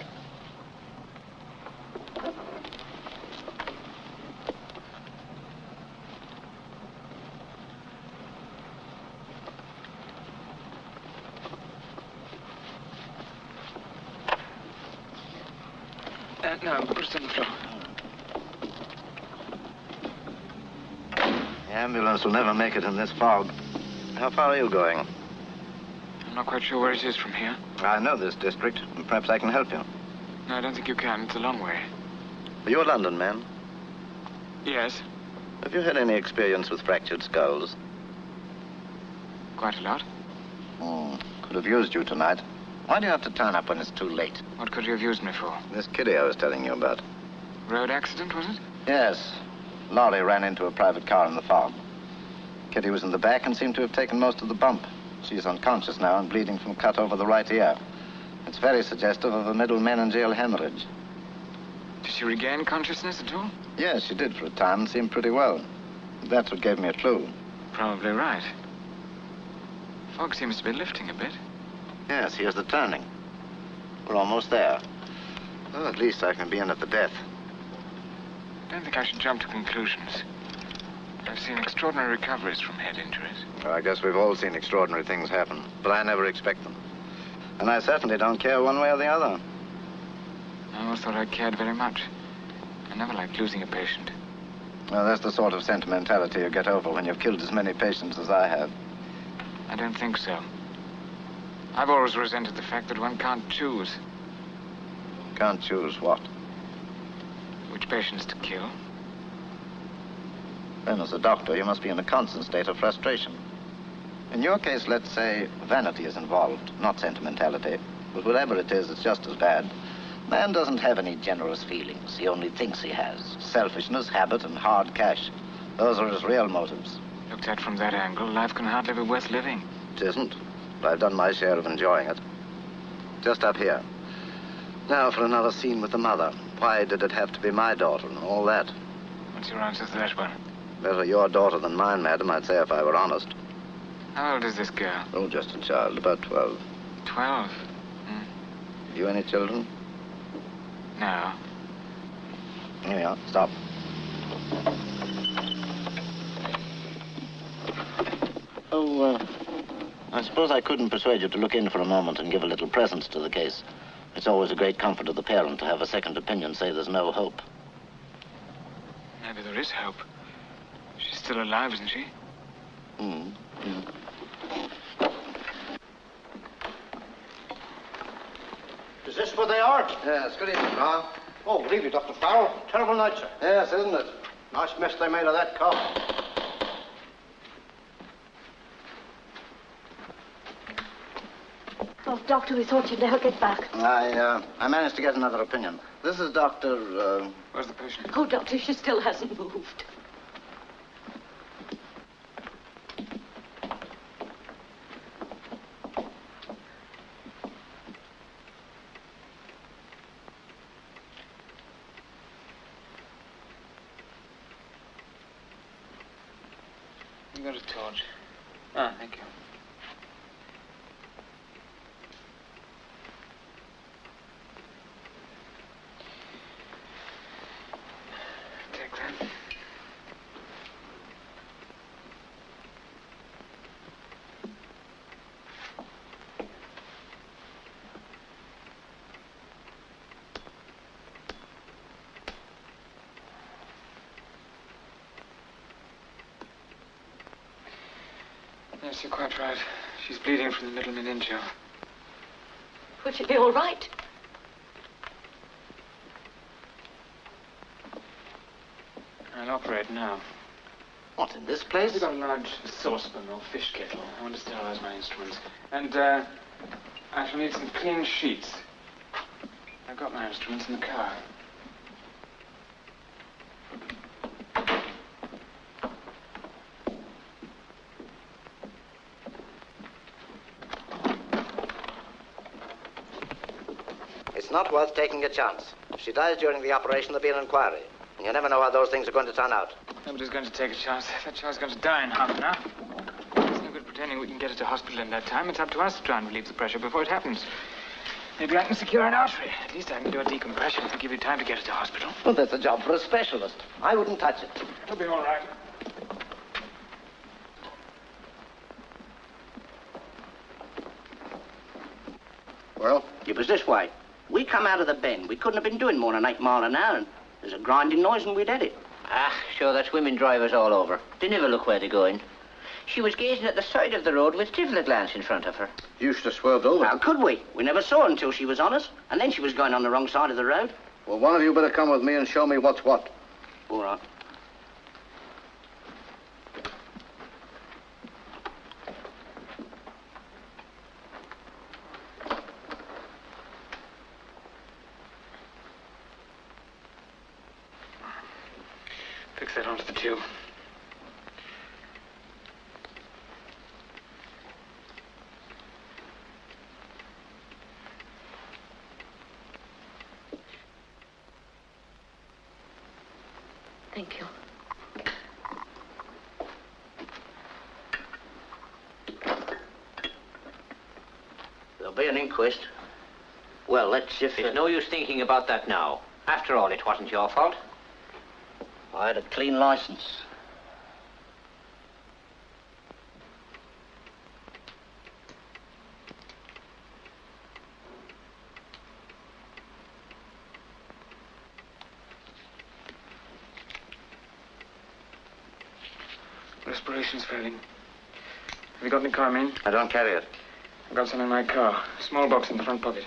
No, put it on the floor. The ambulance will never make it in this fog. How far are you going? I'm not quite sure where it is from here. I know this district, and perhaps I can help you. No, I don't think you can. It's a long way. Are you a London man? Yes. Have you had any experience with fractured skulls? Quite a lot. Could have used you tonight. Why do you have to turn up when it's too late? What could you have used me for? This kiddie I was telling you about. Road accident, was it? Yes. Lorry ran into a private car in the fog. Kitty was in the back and seemed to have taken most of the bump. She's unconscious now and bleeding from a cut over the right ear. It's very suggestive of a middle meningeal hemorrhage. Did she regain consciousness at all? Yes, she did for a time and seemed pretty well. That's what gave me a clue. Probably right. Fog seems to be lifting a bit. Yes, here's the turning. We're almost there. Well, at least I can be in at the death. I don't think I should jump to conclusions. I've seen extraordinary recoveries from head injuries. Well, I guess we've all seen extraordinary things happen, but I never expect them. And I certainly don't care one way or the other. I always thought I cared very much. I never liked losing a patient. Well, that's the sort of sentimentality you get over when you've killed as many patients as I have. I don't think so. I've always resented the fact that one can't choose. Can't choose what? Which patients to kill. Then, as a doctor, you must be in a constant state of frustration. In your case, let's say, vanity is involved, not sentimentality. But whatever it is, it's just as bad. Man doesn't have any generous feelings. He only thinks he has. Selfishness, habit, and hard cash. Those are his real motives. Looked at from that angle, life can hardly be worth living. It isn't. But I've done my share of enjoying it. Just up here. Now for another scene with the mother. Why did it have to be my daughter and all that? What's your answer to that one? Better your daughter than mine, madam, I'd say if I were honest. How old is this girl? Oh, just a child, about 12. 12? Have you any children? No. Here we are. Stop. Oh, I suppose I couldn't persuade you to look in for a moment and give a little presence to the case. It's always a great comfort to the parent to have a second opinion say there's no hope. Maybe there is hope. She's still alive, isn't she? Is this where they are? Yes, good evening, Ron. Oh, good evening, Dr. Farrell. Terrible night, sir. Yes, isn't it? Nice mess they made of that cough. Oh, Doctor, we thought you'd never get back. I managed to get another opinion. This is Dr. Where's the patient? Oh, Doctor, she still hasn't moved. You got a torch. Ah, thank you. Take that. Yes, you're quite right. She's bleeding from the middle meningeal. Will she be all right? I'll operate now. What, in this place? I've got a large saucepan or fish kettle. I want to sterilize my instruments. And, I shall need some clean sheets. I've got my instruments in the car. It's not worth taking a chance. If she dies during the operation, there'll be an inquiry. And you never know how those things are going to turn out. Nobody's going to take a chance. That child's going to die in half an hour. There's no good pretending we can get her to hospital in that time. It's up to us to try and relieve the pressure before it happens. Maybe I can secure an artery. At least I can do a decompression to give you time to get her to hospital. Well, that's a job for a specialist. I wouldn't touch it. It'll be all right. Well, it was this way. We come out of the bend. We couldn't have been doing more than 8 miles an hour, and there's a grinding noise and we'd had it. Ah, sure, that's women drivers all over. They never look where they're going. She was gazing at the side of the road with still a glance in front of her. You should have swerved over. How could we? We never saw her until she was on us, and then she was going on the wrong side of the road. Well, one of you better come with me and show me what's what. All right. Fix that onto the tube. Thank you. There'll be an inquest. Well, let's if... There's no use thinking about that now. After all, it wasn't your fault. I had a clean license. Respiration's failing. Have you got any chlorine? I don't carry it. I've got some in my car. Small box in the front pocket.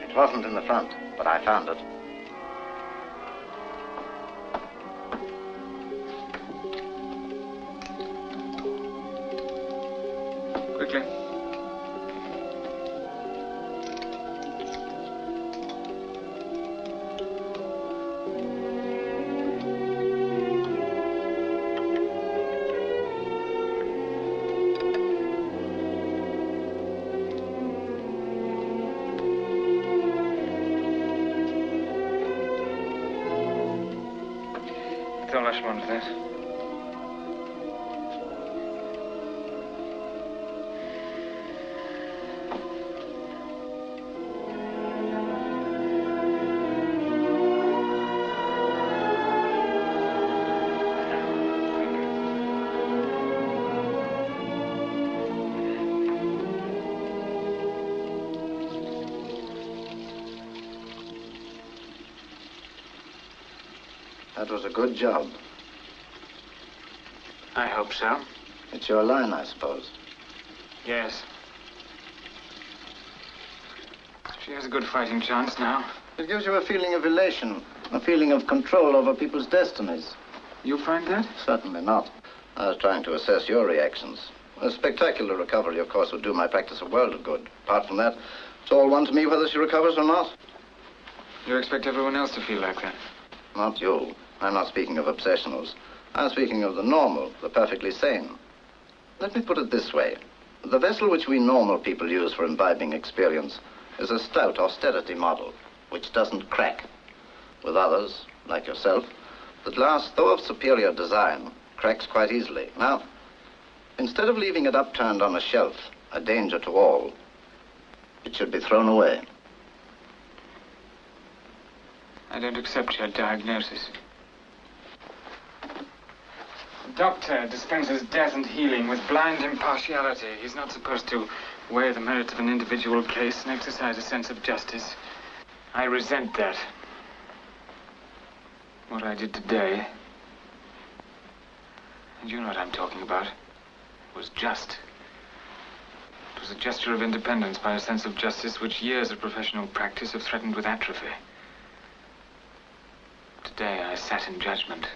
It wasn't in the front, but I found it. Quickly. That's all I should want for this. That was a good job. I hope so. It's your line, I suppose. Yes. She has a good fighting chance now. It gives you a feeling of elation, a feeling of control over people's destinies. You find that? Certainly not. I was trying to assess your reactions. A spectacular recovery, of course, would do my practice a world of good. Apart from that, it's all one to me whether she recovers or not. You expect everyone else to feel like that? Not you. I'm not speaking of obsessionals. I'm speaking of the normal, the perfectly sane. Let me put it this way. The vessel which we normal people use for imbibing experience is a stout austerity model, which doesn't crack. With others, like yourself, the glass, though of superior design, cracks quite easily. Now, instead of leaving it upturned on a shelf, a danger to all, it should be thrown away. I don't accept your diagnosis. The doctor dispenses death and healing with blind impartiality. He's not supposed to weigh the merits of an individual case and exercise a sense of justice. I resent that. What I did today, and you know what I'm talking about, was just. It was a gesture of independence by a sense of justice which years of professional practice have threatened with atrophy. Today I sat in judgment.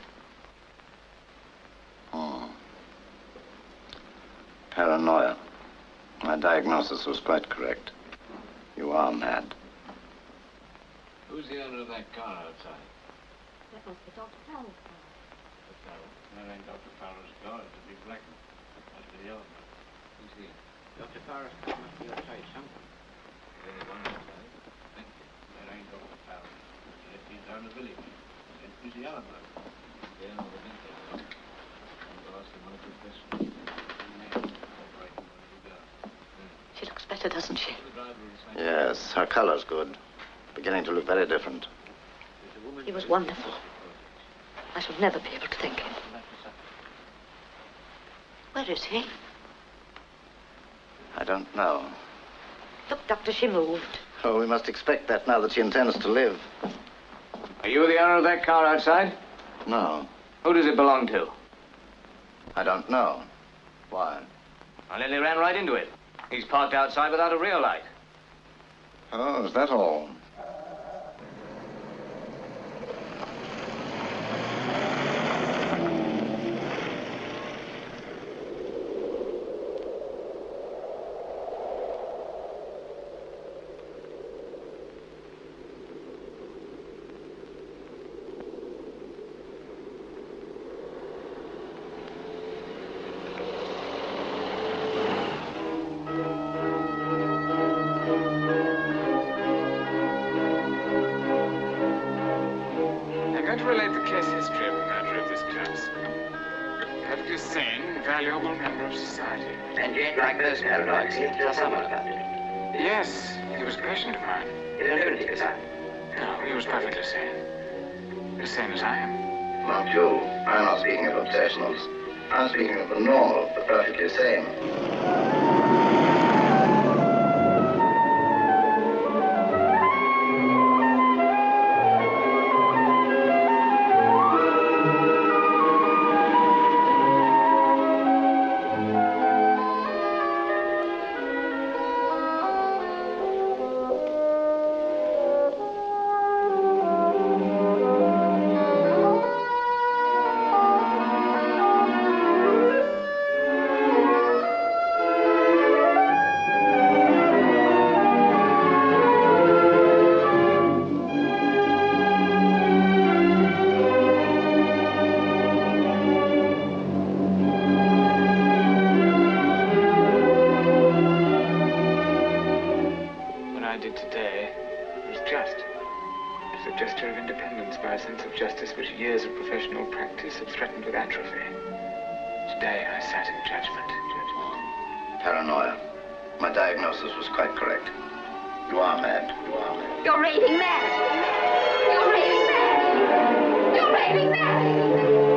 Oh. Paranoia. My diagnosis was quite correct. You are mad. Who's the owner of that car outside? That must be Dr. Farrell's car. Dr. Farrell? That ain't Dr. Farrell's car. It's a big black one. Must be the other one. Who's here? Dr. Farrell's car must be outside somewhere. There's only one outside. Thank you. That ain't Dr. Farrell. He left his down the village. And who's the other one? Yeah, no, the big one. I'll ask him one or two questions. She looks better, doesn't she? Yes, her color's good. Beginning to look very different. He was wonderful. I shall never be able to thank him. Where is he? I don't know. Look, Doctor, she moved. Oh, we must expect that now that she intends to live. Are you the owner of that car outside? No. Who does it belong to? I don't know. Why? I nearly ran right into it. He's parked outside without a rear light. Oh, is that all? Yes, he was a patient of mine. In a lunatic asylum? No, he was perfectly sane. As sane as I am. Not you. I'm not speaking of obsessionals. I'm speaking of the normal, the perfectly sane. Paranoia. My diagnosis was quite correct. You are mad. You are mad. You're raving mad. You're raving mad. You're raving mad.